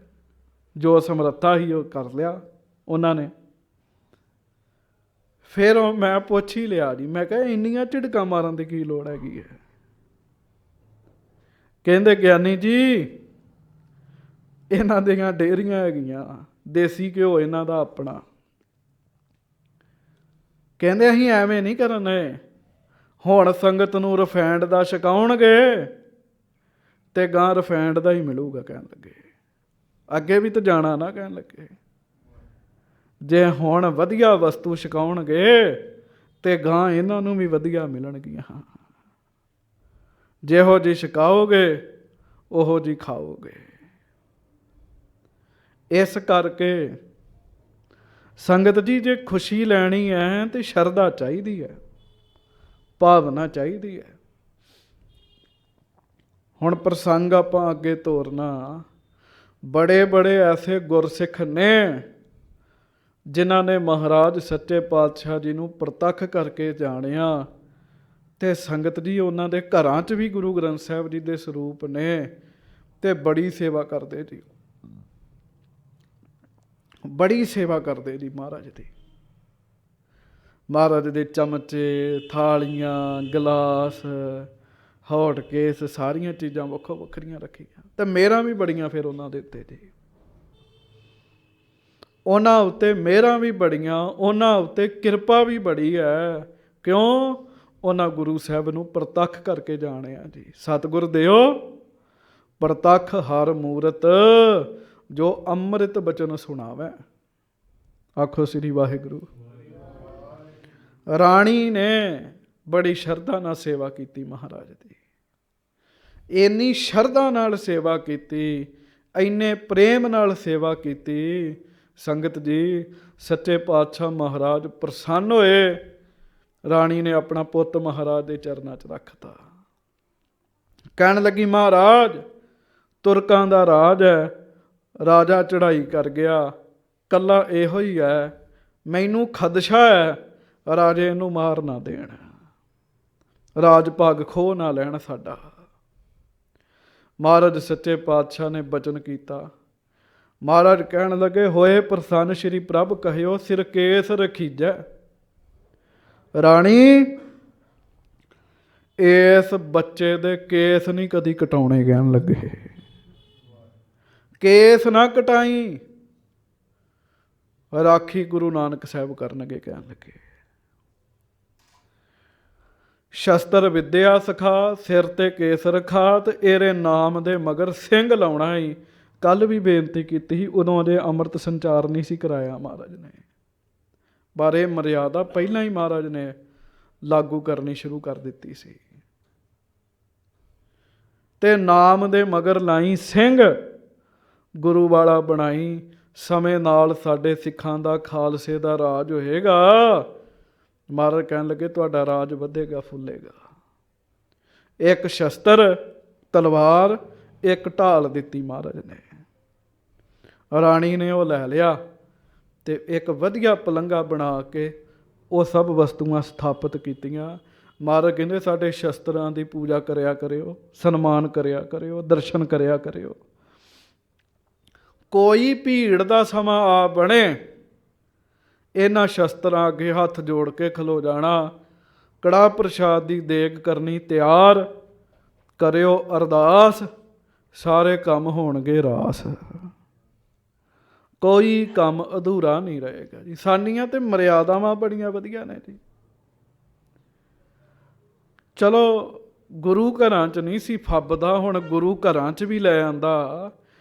ਜੋ ਸਮਰੱਥਾ ਸੀ ਉਹ ਕਰ ਲਿਆ ਉਹਨਾਂ ਨੇ। ਫਿਰ ਮੈਂ ਪੁੱਛ ਹੀ ਲਿਆ ਜੀ, ਮੈਂ ਕਿਹਾ ਇੰਨੀਆਂ ਝਿੜਕਾਂ ਮਾਰਨ ਦੀ ਕੀ ਲੋੜ ਹੈਗੀ ਹੈ। ਕਹਿੰਦੇ ਗਿਆਨੀ ਜੀ ਇਹਨਾਂ ਦੀਆਂ ਡੇਅਰੀਆਂ ਹੈਗੀਆਂ, ਦੇਸੀ ਘਿਓ ਇਹਨਾਂ ਦਾ ਆਪਣਾ। ਕਹਿੰਦੇ ਅਸੀਂ ਐਵੇਂ ਨਹੀਂ ਕਰਨੇ, ਹੁਣ ਸੰਗਤ ਨੂੰ ਰਿਫਾਈਨਡ ਦਾ ਛਕਾਉਣਗੇ ਤੇ ਗਾਂ ਰਿਫਾਈਨਡ ਦਾ ਹੀ ਮਿਲੂਗਾ। ਕਹਿਣ ਲੱਗੇ ਅੱਗੇ ਵੀ ਤਾਂ ਜਾਣਾ ਨਾ, ਕਹਿਣ ਲੱਗੇ ਜੇ ਹੁਣ ਵਧੀਆ ਵਸਤੂ ਛਕਾਉਣਗੇ ਤੇ ਗਾਂ ਇਹਨਾਂ ਨੂੰ ਵੀ ਵਧੀਆ ਮਿਲਣਗੀਆਂ। ਜਿਹੋ ਜਿਹੀ ਛਕਾਓਗੇ ਉਹੋ ਜਿਹੀ ਖਾਓਗੇ। ਇਸ ਕਰਕੇ ਸੰਗਤ ਜੀ ਜੇ ਖੁਸ਼ੀ ਲੈਣੀ ਹੈ ਤੇ ਸ਼ਰਧਾ ਚਾਹੀਦੀ ਹੈ, ਭਾਵਨਾ ਚਾਹੀਦੀ ਹੈ। ਹੁਣ ਪ੍ਰਸੰਗ ਆਪਾਂ ਅੱਗੇ ਤੋਰਨਾ, ਬੜੇ ਬੜੇ ਐਸੇ ਗੁਰਸਿੱਖ ਨੇ ਜਿਨ੍ਹਾਂ ਨੇ ਮਹਾਰਾਜ ਸੱਚੇ ਪਾਤਸ਼ਾਹ ਜੀ ਨੂੰ ਪ੍ਰਤੱਖ ਕਰਕੇ ਜਾਣਿਆ। ਤੇ ਸੰਗਤ ਜੀ ਉਹਨਾਂ ਦੇ ਘਰਾਂ 'ਚ ਵੀ ਗੁਰੂ ਗ੍ਰੰਥ ਸਾਹਿਬ ਜੀ ਦੇ ਸਰੂਪ ਨੇ ਤੇ ਬੜੀ ਸੇਵਾ ਕਰਦੇ ਜੀ, ਬੜੀ ਸੇਵਾ ਕਰਦੇ ਜੀ ਮਹਾਰਾਜ ਦੀ। ਮਹਾਰਾਜ ਦੇ ਚਮਚੇ, ਥਾਲੀਆਂ, ਗਲਾਸ, ਹੌਟ ਕੇਸ, ਸਾਰੀਆਂ ਚੀਜ਼ਾਂ ਵੱਖੋ ਵੱਖਰੀਆਂ ਰੱਖੀਆਂ। ਤੇ ਮੇਰਾ ਵੀ ਬੜੀਆਂ ਫਿਰ ਉਹਨਾਂ ਦੇ ਉੱਤੇ ਜੀ, ਉਹਨਾਂ ਉੱਤੇ ਮਿਹਰਾਂ ਵੀ ਬੜੀਆਂ, ਉਹਨਾਂ ਉੱਤੇ ਕਿਰਪਾ ਵੀ ਬੜੀ ਹੈ। ਕਿਉਂ? ਉਹਨਾਂ ਗੁਰੂ ਸਾਹਿਬ ਨੂੰ ਪ੍ਰਤੱਖ ਕਰਕੇ ਜਾਣਿਆ ਜੀ। ਸਤਿਗੁਰ ਦਿਓ ਪ੍ਰਤੱਖ ਹਰ ਮੂਰਤ, ਜੋ ਅੰਮ੍ਰਿਤ ਬਚਨ ਸੁਣਾਵੇ। ਆਖੋ ਸ੍ਰੀ ਵਾਹਿਗੁਰੂ। ਰਾਣੀ ਨੇ ਬੜੀ ਸ਼ਰਧਾ ਨਾਲ ਸੇਵਾ ਕੀਤੀ ਮਹਾਰਾਜ ਦੀ, ਇੰਨੀ ਸ਼ਰਧਾ ਨਾਲ ਸੇਵਾ ਕੀਤੀ, ਇੰਨੇ ਪ੍ਰੇਮ ਨਾਲ ਸੇਵਾ ਕੀਤੀ। ਸੰਗਤ ਜੀ ਸੱਚੇ ਪਾਤਸ਼ਾਹ ਮਹਾਰਾਜ ਪ੍ਰਸੰਨ ਹੋਏ। ਰਾਣੀ ਨੇ ਆਪਣਾ ਪੁੱਤ ਮਹਾਰਾਜ ਦੇ ਚਰਨਾਂ 'ਚ ਰੱਖਤਾ। ਕਹਿਣ ਲੱਗੀ ਮਹਾਰਾਜ ਤੁਰਕਾਂ ਦਾ ਰਾਜ ਹੈ, ਰਾਜਾ ਚੜ੍ਹਾਈ ਕਰ ਗਿਆ, ਕੱਲਾ ਇਹੋ ਹੀ ਹੈ, ਮੈਨੂੰ ਖਦਸ਼ਾ ਹੈ ਰਾਜੇ ਇਹਨੂੰ ਮਾਰ ਨਾ ਦੇਣ, ਰਾਜ ਭਾਗ ਖੋਹ ਨਾ ਲੈਣ ਸਾਡਾ। ਮਹਾਰਾਜ ਸੱਚੇ ਪਾਤਸ਼ਾਹ ਨੇ ਬਚਨ ਕੀਤਾ। ਮਹਾਰਾਜ ਕਹਿਣ ਲੱਗੇ ਹੋਏ ਪ੍ਰਸੰਨ ਸ਼੍ਰੀ ਪ੍ਰਭ ਕਹਿਓ ਸਿਰ ਕੇਸ ਰਖੀਜੈ। ਰਾਣੀ ਇਸ ਬੱਚੇ ਦੇ ਕੇਸ ਨਹੀਂ ਕਦੀ ਕਟਾਉਣੇ। ਕਹਿਣ ਲੱਗੇ ਕੇਸ ਨਾ ਕਟਾਈ, ਰਾਖੀ ਗੁਰੂ ਨਾਨਕ ਸਾਹਿਬ ਕਰਨਗੇ। ਕਹਿਣ ਲੱਗੇ ਸ਼ਸਤਰ ਵਿਦਿਆ ਸਿਖਾ, ਸਿਰ ਤੇ ਕੇਸ ਰਖਾ, ਤੇ ਇਹਦੇ ਨਾਮ ਦੇ ਮਗਰ ਸਿੰਘ ਲਾਉਣਾ ਹੀ। ਕੱਲ ਵੀ ਬੇਨਤੀ ਕੀਤੀ ਸੀ, ਉਦੋਂ ਅਜੇ ਅੰਮ੍ਰਿਤ ਸੰਚਾਰ ਨਹੀਂ ਸੀ ਕਰਾਇਆ ਮਹਾਰਾਜ ਨੇ, ਪਰ ਇਹ ਮਰਿਆਦਾ ਪਹਿਲਾਂ ਹੀ ਮਹਾਰਾਜ ਨੇ ਲਾਗੂ ਕਰਨੀ ਸ਼ੁਰੂ ਕਰ ਦਿੱਤੀ ਸੀ। ਤੇ ਨਾਮ ਦੇ ਮਗਰ ਲਾਈ ਸਿੰਘ, ਗੁਰੂ ਵਾਲਾ ਬਣਾਈ। ਸਮੇਂ ਨਾਲ ਸਾਡੇ ਸਿੱਖਾਂ ਦਾ, ਖਾਲਸੇ ਦਾ ਰਾਜ ਹੋਏਗਾ। ਮਹਾਰਾਜ ਕਹਿਣ ਲੱਗੇ ਤੁਹਾਡਾ ਰਾਜ ਵਧੇਗਾ, ਫੁੱਲੇਗਾ। ਇੱਕ ਸ਼ਸਤਰ ਤਲਵਾਰ, ਇੱਕ ਢਾਲ ਦਿੱਤੀ ਮਹਾਰਾਜ ਨੇ। ਰਾਣੀ ਨੇ ਉਹ ਲੈ ਲਿਆ ਤੇ ਇੱਕ ਵਧੀਆ ਪਲੰਘਾ ਬਣਾ ਕੇ ਉਹ ਸਭ ਵਸਤੂਆਂ ਸਥਾਪਿਤ ਕੀਤੀਆਂ। ਮਹਾਰਾਜ ਕਹਿੰਦੇ ਸਾਡੇ ਸ਼ਸਤਰਾਂ ਦੀ ਪੂਜਾ ਕਰਿਆ ਕਰਿਓ, ਸਨਮਾਨ ਕਰਿਆ ਕਰਿਓ, ਦਰਸ਼ਨ ਕਰਿਆ ਕਰਿਓ। ਕੋਈ ਭੀੜ ਦਾ ਸਮਾਂ ਆ ਬਣੇ, ਇਹਨਾਂ ਸ਼ਸਤਰਾਂ ਅੱਗੇ ਹੱਥ ਜੋੜ ਕੇ ਖਲੋ ਜਾਣਾ। ਕੜਾਹ ਪ੍ਰਸ਼ਾਦ ਦੀ ਦੇਗ ਕਰਨੀ ਤਿਆਰ, ਕਰਿਓ ਅਰਦਾਸ, ਸਾਰੇ ਕੰਮ ਹੋਣਗੇ ਰਾਸ। ਕੋਈ ਕੰਮ ਅਧੂਰਾ ਨਹੀਂ ਰਹੇਗਾ ਜੀ। ਸਾਡੀਆਂ ਤੇ ਮਰਿਆਦਾਵਾਂ ਬੜੀਆਂ ਵਧੀਆ ਨੇ ਜੀ। ਚਲੋ ਗੁਰੂ ਘਰਾਂ 'ਚ ਨਹੀਂ ਸੀ ਫੱਬਦਾ, ਹੁਣ ਗੁਰੂ ਘਰਾਂ 'ਚ ਵੀ ਲੈ ਆਂਦਾ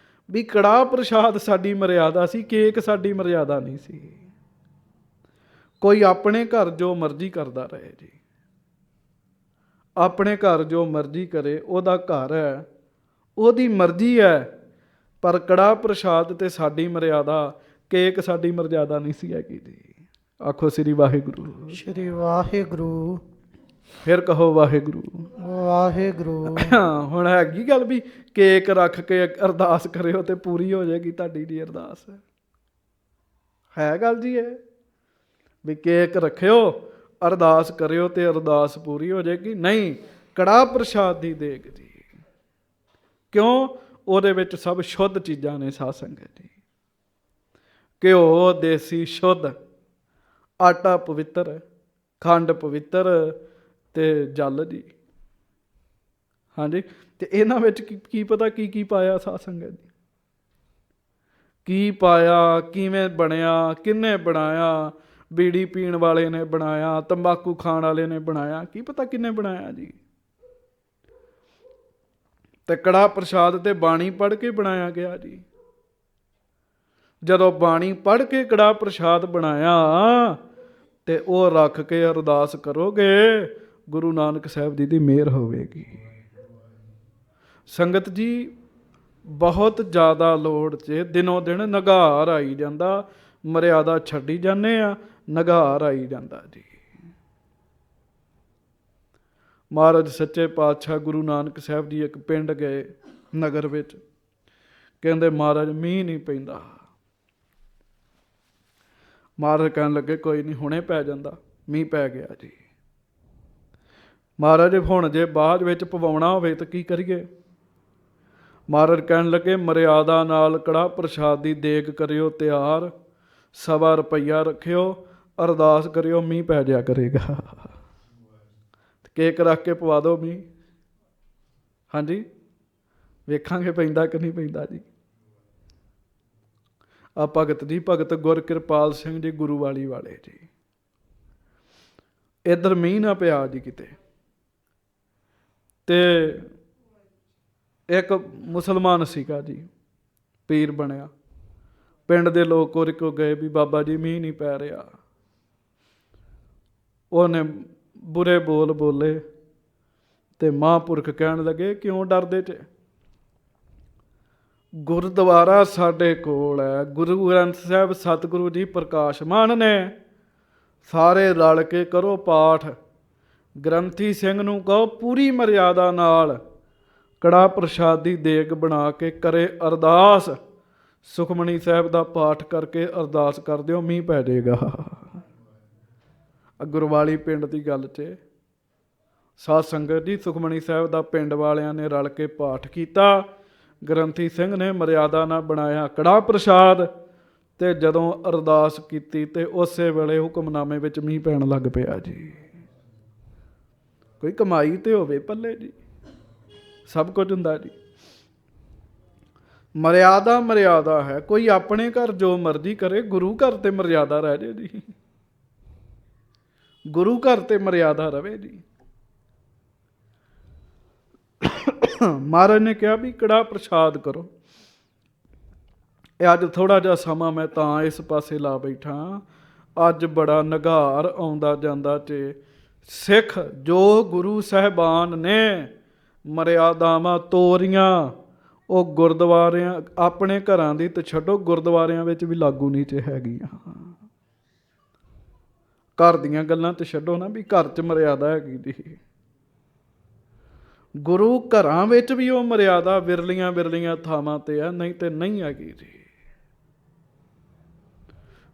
ਵੀ ਕੜਾਹ ਪ੍ਰਸ਼ਾਦ ਸਾਡੀ ਮਰਿਆਦਾ ਸੀ, ਕੇਕ ਸਾਡੀ ਮਰਿਆਦਾ ਨਹੀਂ ਸੀ। ਕੋਈ ਆਪਣੇ ਘਰ ਜੋ ਮਰਜ਼ੀ ਕਰਦਾ ਰਹੇ ਜੀ, ਆਪਣੇ ਘਰ ਜੋ ਮਰਜ਼ੀ ਕਰੇ, ਉਹਦਾ ਘਰ ਹੈ, ਉਹਦੀ ਮਰਜ਼ੀ ਹੈ। ਪਰ ਕੜਾਹ ਪ੍ਰਸ਼ਾਦ ਤੇ ਸਾਡੀ ਮਰਿਆਦਾ, ਕੇਕ ਸਾਡੀ ਮਰਿਆਦਾ ਨਹੀਂ ਸੀ ਹੈਗੀ ਜੀ। ਆਖੋ ਸ੍ਰੀ ਵਾਹਿਗੁਰੂ। ਸ਼੍ਰੀ ਵਾਹਿਗੁਰੂ। ਫਿਰ ਕਹੋ ਵਾਹਿਗੁਰੂ। ਵਾਹਿਗੁਰੂ। ਹੁਣ ਹੈਗੀ ਗੱਲ ਵੀ ਕੇਕ ਰੱਖ ਕੇ ਅਰਦਾਸ ਕਰਿਓ ਤੇ ਪੂਰੀ ਹੋ ਜਾਏਗੀ ਤੁਹਾਡੀ ਦੀ ਅਰਦਾਸ। ਹੈ ਗੱਲ ਜੀ ਇਹ ਵੀ ਕੇਕ ਰੱਖਿਓ ਅਰਦਾਸ ਕਰਿਓ ਤੇ ਅਰਦਾਸ ਪੂਰੀ ਹੋ ਜਾਏਗੀ? ਨਹੀਂ, ਕੜਾਹ ਪ੍ਰਸ਼ਾਦ ਦੀ ਦੇਗ ਜੀ। ਕਿਉਂ? ਉਹਦੇ ਵਿੱਚ ਸਭ ਸ਼ੁੱਧ ਚੀਜ਼ਾਂ ਨੇ ਸਾਧ ਸੰਗਤ ਜੀ। ਘਿਓ ਦੇਸੀ ਸ਼ੁੱਧ, ਆਟਾ ਪਵਿੱਤਰ, ਖੰਡ ਪਵਿੱਤਰ ਤੇ ਜਲ ਜੀ। ਹਾਂਜੀ, ਤੇ ਇਹਨਾਂ ਵਿੱਚ ਕੀ ਪਤਾ ਕੀ ਕੀ ਪਾਇਆ ਸਾਧ ਸੰਗਤ ਜੀ? ਕੀ ਪਾਇਆ, ਕਿਵੇਂ ਬਣਿਆ, ਕਿਹਨੇ ਬਣਾਇਆ? ਬੀੜੀ ਪੀਣ ਵਾਲੇ ਨੇ ਬਣਾਇਆ, ਤੰਬਾਕੂ ਖਾਣ ਵਾਲੇ ਨੇ ਬਣਾਇਆ, ਕੀ ਪਤਾ ਕਿਹਨੇ ਬਣਾਇਆ ਜੀ। ਤੇ ਕੜਾਹ ਪ੍ਰਸ਼ਾਦ ਤੇ ਬਾਣੀ ਪੜ੍ਹ ਕੇ ਬਣਾਇਆ ਗਿਆ ਜੀ। ਜਦੋਂ ਬਾਣੀ ਪੜ੍ਹ ਕੇ ਕੜਾਹ ਪ੍ਰਸ਼ਾਦ ਬਣਾਇਆ ਤੇ ਉਹ ਰੱਖ ਕੇ ਅਰਦਾਸ ਕਰੋਗੇ, ਗੁਰੂ ਨਾਨਕ ਸਾਹਿਬ ਜੀ ਦੀ ਮਿਹਰ ਹੋਵੇਗੀ। ਸੰਗਤ ਜੀ ਬਹੁਤ ਜ਼ਿਆਦਾ ਲੋੜ 'ਚ ਦਿਨੋਂ ਦਿਨ ਨਿਘਾਰ ਆਈ ਜਾਂਦਾ। ਮਰਿਆਦਾ ਛੱਡੀ ਜਾਂਦੇ ਆ, ਨਿਘਾਰ ਆਈ ਜਾਂਦਾ ਜੀ। ਮਹਾਰਾਜ ਸੱਚੇ ਪਾਤਸ਼ਾਹ ਗੁਰੂ ਨਾਨਕ ਸਾਹਿਬ ਜੀ ਇੱਕ ਪਿੰਡ ਗਏ ਨਗਰ ਵਿੱਚ। ਕਹਿੰਦੇ ਮਹਾਰਾਜ ਮੀਂਹ ਨਹੀਂ ਪੈਂਦਾ। ਮਹਾਰਾਜ ਕਹਿਣ ਲੱਗੇ ਕੋਈ ਨਹੀਂ, ਹੁਣੇ ਪੈ ਜਾਂਦਾ। ਮੀਂਹ ਪੈ ਗਿਆ ਜੀ। ਮਹਾਰਾਜ ਹੁਣ ਜੇ ਬਾਅਦ ਵਿੱਚ ਪਵਾਉਣਾ ਹੋਵੇ ਤਾਂ ਕੀ ਕਰੀਏ? ਮਹਾਰਾਜ ਕਹਿਣ ਲੱਗੇ ਮਰਿਆਦਾ ਨਾਲ ਕੜਾਹ ਪ੍ਰਸ਼ਾਦ ਦੀ ਦੇਗ ਕਰਿਓ ਤਿਆਰ, 1.25 ਰੁਪਈਆ ਰੱਖਿਓ, ਅਰਦਾਸ ਕਰਿਓ, ਮੀਂਹ ਪੈ ਜਾਇਆ ਕਰੇਗਾ। ਕੇਕ ਰੱਖ ਕੇ ਪਵਾ ਦਿਓ ਮੀਂਹ। ਹਾਂਜੀ, ਵੇਖਾਂਗੇ ਪੈਂਦਾ ਕਿ ਨਹੀਂ ਪੈਂਦਾ ਜੀ। ਆ ਭਗਤ ਜੀ, ਭਗਤ ਗੁਰਕਿਰਪਾਲ ਸਿੰਘ ਜੀ ਗੁਰੂ ਵਾਲੀ ਵਾਲੇ ਜੀ। ਇੱਧਰ ਮੀਂਹ ਨਾ ਪਿਆ ਜੀ ਕਿਤੇ। ਤੇ ਇੱਕ ਮੁਸਲਮਾਨ ਸੀਗਾ ਜੀ, ਪੀਰ ਬਣਿਆ। ਪਿੰਡ ਦੇ ਲੋਕ ਉਹਦੇ ਕੋਲ ਗਏ ਵੀ ਬਾਬਾ ਜੀ ਮੀਂਹ ਨਹੀਂ ਪੈ ਰਿਹਾ। ਉਹਨੇ ਬੁਰੇ ਬੋਲ ਬੋਲੇ ਤੇ ਮਹਾਂਪੁਰਖ ਕਹਿਣ ਲੱਗੇ ਕਿਉਂ ਡਰਦੇ ਚ? ਗੁਰਦੁਆਰਾ ਸਾਡੇ ਕੋਲ ਹੈ, ਗੁਰੂ ਗ੍ਰੰਥ ਸਾਹਿਬ ਸਤਿਗੁਰੂ ਜੀ ਪ੍ਰਕਾਸ਼ਮਾਨ ਨੇ। ਸਾਰੇ ਰਲ ਕੇ ਕਰੋ ਪਾਠ। ਗ੍ਰੰਥੀ ਸਿੰਘ ਨੂੰ ਕਹੋ ਪੂਰੀ ਮਰਿਆਦਾ ਨਾਲ ਕੜਾਹ ਪ੍ਰਸ਼ਾਦ ਦੀ ਦੇਗ ਬਣਾ ਕੇ ਕਰੇ ਅਰਦਾਸ। ਸੁਖਮਨੀ ਸਾਹਿਬ ਦਾ ਪਾਠ ਕਰਕੇ ਅਰਦਾਸ ਕਰ ਦਿਓ, ਮੀਂਹ ਪੈ ਜਾਏਗਾ। ਗੁਰਵਾਲੀ ਪਿੰਡ ਦੀ ਗੱਲ 'ਚ ਸਾਧ ਸੰਗਤ ਜੀ, ਸੁਖਮਨੀ ਸਾਹਿਬ ਦਾ ਪਿੰਡ ਵਾਲਿਆਂ ਨੇ ਰਲ ਕੇ ਪਾਠ ਕੀਤਾ। ਗ੍ਰੰਥੀ ਸਿੰਘ ਨੇ ਮਰਿਆਦਾ ਨਾਲ ਬਣਾਇਆ ਕੜਾਹ ਪ੍ਰਸ਼ਾਦ ਤੇ ਜਦੋਂ ਅਰਦਾਸ ਕੀਤੀ ਤੇ ਉਸੇ ਵੇਲੇ ਹੁਕਮਨਾਮੇ ਵਿੱਚ ਮੀਂਹ ਪੈਣ ਲੱਗ ਪਿਆ ਜੀ। ਕੋਈ ਕਮਾਈ ਤੇ ਹੋਵੇ ਪੱਲੇ ਜੀ, ਸਭ ਕੁਝ ਹੁੰਦਾ ਜੀ। ਮਰਿਆਦਾ ਮਰਿਆਦਾ ਹੈ। ਕੋਈ ਆਪਣੇ ਘਰ ਜੋ ਮਰਜ਼ੀ ਕਰੇ, ਗੁਰੂ ਘਰ ਤੇ ਮਰਿਆਦਾ ਰਹਿ ਜੇ ਜੀ। ਗੁਰੂ ਘਰ ਤੇ ਮਰਿਆਦਾ ਰਵੇ ਜੀ। ਮਹਾਰਾਜ ਨੇ ਕਿਹਾ ਵੀ ਕੜਾਹ ਪ੍ਰਸ਼ਾਦ ਕਰੋ। ਇਹ ਅੱਜ ਥੋੜਾ ਜਿਹਾ ਸਮਾਂ ਮੈਂ ਤਾਂ ਇਸ ਪਾਸੇ ਲਾ ਬੈਠਾ। ਅੱਜ ਬੜਾ ਨਿਘਾਰ ਆਉਂਦਾ ਜਾਂਦਾ ਤੇ ਸਿੱਖ ਜੋ ਗੁਰੂ ਸਾਹਿਬਾਨ ਨੇ ਮਰਿਆਦਾਵਾਂ ਤੋਰੀਆਂ, ਉਹ ਗੁਰਦੁਆਰਿਆਂ, ਆਪਣੇ ਘਰਾਂ ਦੀ ਤੇ ਛੱਡੋ, ਗੁਰਦੁਆਰਿਆਂ ਵਿੱਚ ਵੀ ਲਾਗੂ ਨਹੀਂ ਚ ਹੈਗੀਆਂ। ਘਰ ਦੀਆਂ ਗੱਲਾਂ ਤੇ ਛੱਡੋ ਨਾ, ਵੀ ਘਰ 'ਚ ਮਰਿਆਦਾ ਹੈਗੀ ਜੀ। ਗੁਰੂ ਘਰਾਂ ਵਿੱਚ ਵੀ ਉਹ ਮਰਿਆਦਾ ਵਿਰਲੀਆਂ ਵਿਰਲੀਆਂ ਥਾਵਾਂ ਤੇ ਆ, ਨਹੀਂ ਤੇ ਨਹੀਂ ਹੈਗੀ ਜੀ।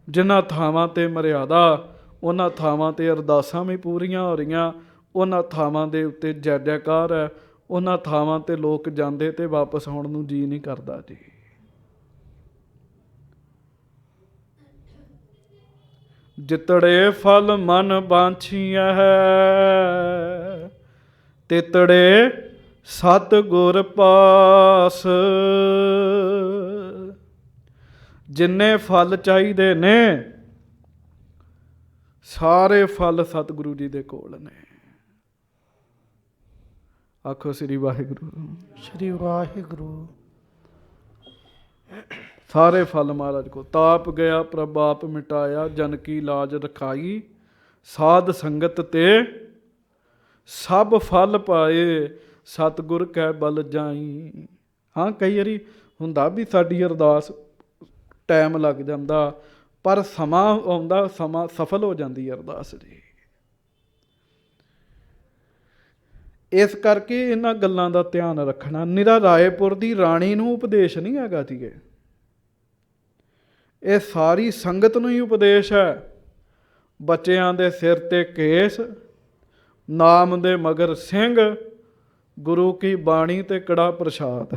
ਜਿਨ੍ਹਾਂ ਥਾਵਾਂ ਤੇ ਮਰਿਆਦਾ, ਉਹਨਾਂ ਥਾਵਾਂ ਤੇ ਅਰਦਾਸਾਂ ਵੀ ਪੂਰੀਆਂ ਹੋ ਰਹੀਆਂ। ਉਹਨਾਂ ਥਾਵਾਂ ਦੇ ਉੱਤੇ ਜੈ ਜੈਕਾਰ ਹੈ। ਉਹਨਾਂ ਥਾਵਾਂ ਤੇ ਲੋਕ ਜਾਂਦੇ ਤੇ ਵਾਪਸ ਆਉਣ ਨੂੰ ਜੀ ਨਹੀਂ ਕਰਦਾ ਜੀ। ਜਿਤੜੇ ਫਲ ਮਨ ਬਾਂਛੀਆਂ ਹੈ, ਤਿਤੜੇ ਸਤ ਗੁਰ ਪਾਸ। ਜਿੰਨੇ ਫਲ ਚਾਹੀਦੇ ਨੇ, ਸਾਰੇ ਫਲ ਸਤਿਗੁਰੂ ਜੀ ਦੇ ਕੋਲ ਨੇ। ਆਖੋ ਸ੍ਰੀ ਵਾਹਿਗੁਰੂ। ਸ਼੍ਰੀ ਵਾਹਿਗੁਰੂ। ਸਾਰੇ ਫਲ ਮਹਾਰਾਜ ਕੋ। ਤਾਪ ਗਿਆ ਪ੍ਰਭਾਪ ਮਿਟਾਇਆ, ਜਨ ਕੀ ਲਾਜ ਰਖਾਈ। ਸਾਧ ਸੰਗਤ ਤੇ ਸਭ ਫਲ ਪਾਏ, ਸਤਿਗੁਰ ਕੈ ਬਲ ਜਾਈ। ਹਾਂ, ਕਈ ਵਾਰੀ ਹੁੰਦਾ ਵੀ ਸਾਡੀ ਅਰਦਾਸ ਟਾਈਮ ਲੱਗ ਜਾਂਦਾ, ਪਰ ਸਮਾਂ ਆਉਂਦਾ, ਸਮਾਂ ਸਫਲ ਹੋ ਜਾਂਦੀ ਹੈ ਅਰਦਾਸ ਜੀ। ਇਸ ਕਰਕੇ ਇਹਨਾਂ ਗੱਲਾਂ ਦਾ ਧਿਆਨ ਰੱਖਣਾ। ਨਿਰਾ ਰਾਏਪੁਰ ਦੀ ਰਾਣੀ ਨੂੰ ਉਪਦੇਸ਼ ਨਹੀਂ ਹੈਗਾ ਜੀ, ਇਹ ਸਾਰੀ ਸੰਗਤ ਨੂੰ ਹੀ ਉਪਦੇਸ਼ ਹੈ। ਬੱਚਿਆਂ ਦੇ ਸਿਰ ਤੇ ਕੇਸ, ਨਾਮ ਦੇ ਮਗਰ ਸਿੰਘ, ਗੁਰੂ ਕੀ ਬਾਣੀ ਤੇ ਕੜਾ ਪ੍ਰਸ਼ਾਦ।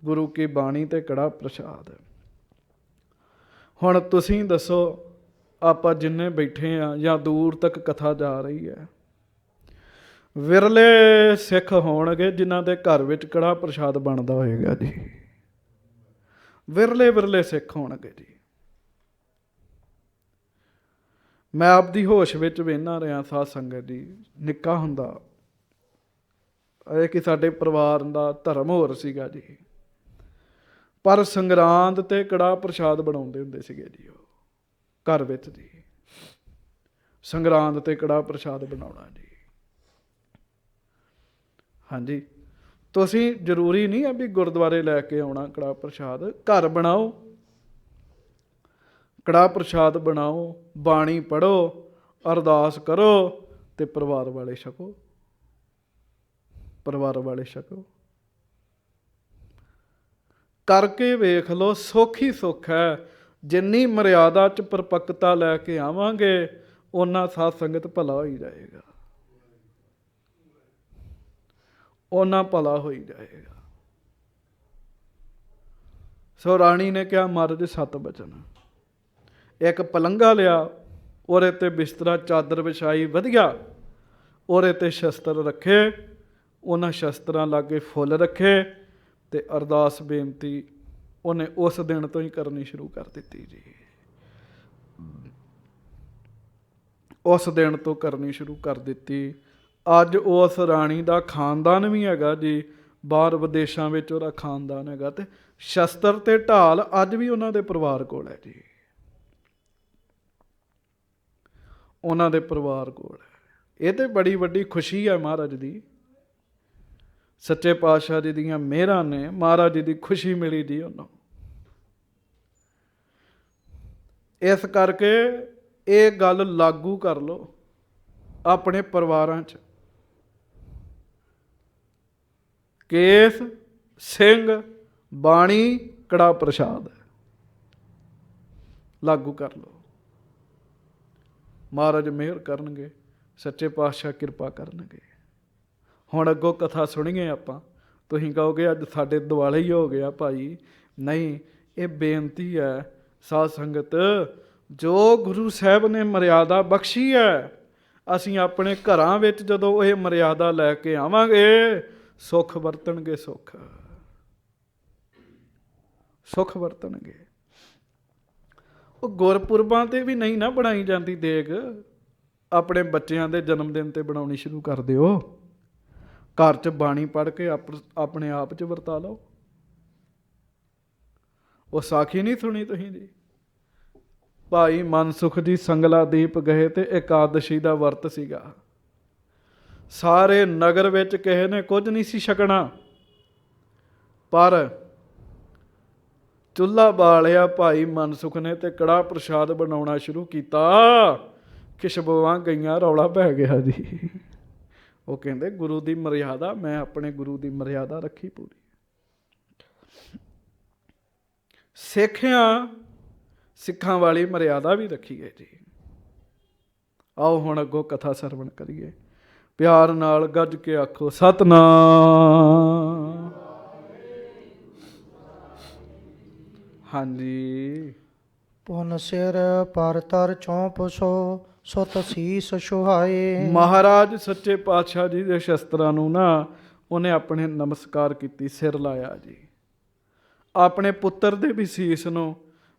ਗੁਰੂ ਕੀ ਬਾਣੀ ਤੇ ਕੜਾ ਪ੍ਰਸ਼ਾਦ। ਹੁਣ ਤੁਸੀਂ ਦੱਸੋ, ਆਪਾਂ ਜਿੰਨੇ ਬੈਠੇ ਆ ਜਾਂ ਦੂਰ ਤੱਕ ਕਥਾ ਜਾ ਰਹੀ ਹੈ, ਵਿਰਲੇ ਸਿੱਖ ਹੋਣਗੇ ਜਿਨ੍ਹਾਂ ਦੇ ਘਰ ਵਿੱਚ ਕੜਾ ਪ੍ਰਸ਼ਾਦ ਬਣਦਾ ਹੋਏਗਾ ਜੀ। ਵਿਰਲੇ ਵਿਰਲੇ ਸਿੱਖ ਹੋਣਗੇ ਜੀ। ਮੈਂ ਆਪਦੀ ਹੋਸ਼ ਵਿੱਚ ਵੇਖਦਾ ਰਿਹਾ ਸਾਧ ਸੰਗਤ ਜੀ। ਨਿੱਕਾ ਹੁੰਦਾ ਇਹ ਕਿ ਸਾਡੇ ਪਰਿਵਾਰ ਦਾ ਧਰਮ ਹੋਰ ਸੀਗਾ ਜੀ, ਪਰ ਸੰਗਰਾਂਦ ਤੇ ਕੜਾ ਪ੍ਰਸ਼ਾਦ ਬਣਾਉਂਦੇ ਹੁੰਦੇ ਸੀਗੇ ਜੀ ਉਹ ਘਰ ਵਿੱਚ ਜੀ। ਸੰਗਰਾਂਦ ਤੇ ਕੜਾ ਪ੍ਰਸ਼ਾਦ ਬਣਾਉਣਾ ਜੀ। ਹਾਂਜੀ, ਤੁਸੀਂ ਜ਼ਰੂਰੀ ਨਹੀਂ ਹੈ ਵੀ ਗੁਰਦੁਆਰੇ ਲੈ ਕੇ ਆਉਣਾ ਕੜਾ ਪ੍ਰਸ਼ਾਦ। ਘਰ ਬਣਾਓ, ਕੜਾ ਪ੍ਰਸ਼ਾਦ ਬਣਾਓ, ਬਾਣੀ ਪੜ੍ਹੋ, ਅਰਦਾਸ ਕਰੋ ਤੇ ਪਰਿਵਾਰ ਵਾਲੇ ਛਕੋ। ਪਰਿਵਾਰ ਵਾਲੇ ਛਕੋ। ਕਰਕੇ ਵੇਖ ਲਓ, ਸੁੱਖ ਹੀ ਸੁੱਖ ਹੈ। ਜਿੰਨੀ ਮਰਿਆਦਾ 'ਚ ਪਰਪੱਕਤਾ ਲੈ ਕੇ ਆਵਾਂਗੇ, ਓਨਾ ਸਾਧ ਸੰਗਤ ਭਲਾ ਹੋਈ ਜਾਏਗਾ, ਓਨਾ ਭਲਾ ਹੋਈ ਜਾਏਗਾ। ਸੋ ਰਾਣੀ ਨੇ ਕਿਹਾ, ਮਹਾਰਾਜ 7 ਬਚਨ। ਇੱਕ ਪਲੰਘਾ ਲਿਆ, ਉਹਦੇ ਤੇ ਬਿਸਤਰਾ ਚਾਦਰ ਵਿਛਾਈ ਵਧੀਆ, ਉਹਦੇ ਤੇ ਸ਼ਸਤਰ ਰੱਖੇ, ਉਹਨਾਂ ਸ਼ਸਤਰਾਂ ਲਾਗੇ ਫੁੱਲ ਰੱਖੇ ਤੇ ਅਰਦਾਸ ਬੇਨਤੀ ਉਹਨੇ ਉਸ ਦਿਨ ਤੋਂ ਹੀ ਕਰਨੀ ਸ਼ੁਰੂ ਕਰ ਦਿੱਤੀ ਜੀ। ਉਸ ਦਿਨ ਤੋਂ ਕਰਨੀ ਸ਼ੁਰੂ ਕਰ ਦਿੱਤੀ। ਅੱਜ ਉਸ ਰਾਣੀ ਦਾ ਖਾਨਦਾਨ ਵੀ ਹੈਗਾ ਜੀ, ਬਾਹਰ ਵਿਦੇਸ਼ਾਂ ਵਿੱਚ ਉਹਦਾ ਖਾਨਦਾਨ ਹੈਗਾ, ਤੇ ਸ਼ਸਤਰ ਤੇ ਢਾਲ ਅੱਜ ਵੀ ਉਹਨਾਂ ਦੇ ਪਰਿਵਾਰ ਕੋਲ ਹੈ ਜੀ। ਉਹਨਾਂ ਦੇ ਪਰਿਵਾਰ ਕੋਲ ਹੈ। ਇਹ ਤੇ ਬੜੀ ਵੱਡੀ ਖੁਸ਼ੀ ਹੈ ਮਹਾਰਾਜ ਦੀ। ਸੱਚੇ ਪਾਤਸ਼ਾਹ ਜੀ ਦੀਆਂ ਮਿਹਰਾਂ ਨੇ, ਮਹਾਰਾਜ ਜੀ ਦੀ ਖੁਸ਼ੀ ਮਿਲੀ ਜੀ ਉਹਨੂੰ। ਇਸ ਕਰਕੇ ਇਹ ਗੱਲ ਲਾਗੂ ਕਰ ਲਓ ਆਪਣੇ ਪਰਿਵਾਰਾਂ 'ਚ। ਕੇਸ, ਸਿੰਘ, ਬਾਣੀ, ਕੜਾ ਪ੍ਰਸ਼ਾਦ ਲਾਗੂ ਕਰ ਲਓ। ਮਹਾਰਾਜ ਮਿਹਰ ਕਰਨਗੇ, ਸੱਚੇ ਪਾਤਸ਼ਾਹ ਕਿਰਪਾ ਕਰਨਗੇ। ਹੁਣ ਅੱਗੋਂ ਕਥਾ ਸੁਣੀਏ ਆਪਾਂ। ਤੁਸੀਂ ਕਹੋਗੇ ਅੱਜ ਸਾਡੇ ਦੁਆਲੇ ਹੀ ਹੋ ਗਿਆ ਭਾਈ। ਨਹੀਂ, ਇਹ ਬੇਨਤੀ ਹੈ ਸਾਧ ਸੰਗਤ, ਜੋ ਗੁਰੂ ਸਾਹਿਬ ਨੇ ਮਰਿਆਦਾ ਬਖਸ਼ੀ ਹੈ, ਅਸੀਂ ਆਪਣੇ ਘਰਾਂ ਵਿੱਚ ਜਦੋਂ ਇਹ ਮਰਿਆਦਾ ਲੈ ਕੇ ਆਵਾਂਗੇ, ਸੁੱਖ ਵਰਤਣਗੇ। ਸੁੱਖ ਸੁੱਖ ਵਰਤਣਗੇ। ਉਹ ਗੁਰਪੁਰਬਾਂ ਤੇ ਵੀ ਨਹੀਂ ਨਾ ਬਣਾਈ ਜਾਂਦੀ ਦੇਗ, ਆਪਣੇ ਬੱਚਿਆਂ ਦੇ ਜਨਮ ਦਿਨ ਤੇ ਬਣਾਉਣੀ ਸ਼ੁਰੂ ਕਰ ਦਿਓ। ਘਰ 'ਚ ਬਾਣੀ ਪੜ੍ਹ ਕੇ ਆਪਣੇ ਆਪ 'ਚ ਵਰਤਾ ਲਓ। ਉਹ ਸਾਖੀ ਨਹੀਂ ਸੁਣੀ ਤੁਸੀਂ ਜੀ? ਭਾਈ ਮਨਸੁਖ ਜੀ ਸੰਗਲਾ ਦੀਪ ਗਏ ਤੇ ਇਕਾਦਸ਼ੀ ਦਾ ਵਰਤ ਸੀਗਾ। ਸਾਰੇ ਨਗਰ ਵਿੱਚ ਕਿਸੇ ਨੇ ਕੁਝ ਨਹੀਂ ਸੀ ਛਕਣਾ, ਪਰ ਚੁੱਲ੍ਹਾ ਬਾਲਿਆ ਭਾਈ ਮਨਸੁਖ ਨੇ ਤੇ ਕੜਾ ਪ੍ਰਸ਼ਾਦ ਬਣਾਉਣਾ ਸ਼ੁਰੂ ਕੀਤਾ। ਖੁਸ਼ਬੂਆਂ ਗਈਆਂ, ਰੌਲਾ ਪੈ ਗਿਆ ਜੀ। ਉਹ ਕਹਿੰਦੇ ਗੁਰੂ ਦੀ ਮਰਿਆਦਾ, ਮੈਂ ਆਪਣੇ ਗੁਰੂ ਦੀ ਮਰਿਆਦਾ ਰੱਖੀ ਪੂਰੀ। ਸਿੱਖਾਂ ਵਾਲੀ ਮਰਿਆਦਾ ਵੀ ਰੱਖੀ ਹੈ ਜੀ। ਆਓ ਹੁਣ ਅੱਗੋਂ ਕਥਾ ਸਰਵਣ ਕਰੀਏ। ਪਿਆਰ ਨਾਲ ਗੱਜ ਕੇ ਆਖੋ ਸਤਿਨਾਮ। ਹਾਂਜੀ। ਪੁਨ ਸਿਰ ਪਰ ਤਰ ਚੌਂਪ ਸੋ, ਸੁਤ ਸੀਸ ਸੁਹਾਏ। ਮਹਾਰਾਜ ਸੱਚੇ ਪਾਤਸ਼ਾਹ ਜੀ ਦੇ ਸ਼ਸਤਰਾਂ ਨੂੰ ਨਾ ਉਹਨੇ ਆਪਣੇ ਨਮਸਕਾਰ ਕੀਤੀ, ਸਿਰ ਲਾਇਆ ਜੀ। ਆਪਣੇ ਪੁੱਤਰ ਦੇ ਵੀ ਸੀਸ ਨੂੰ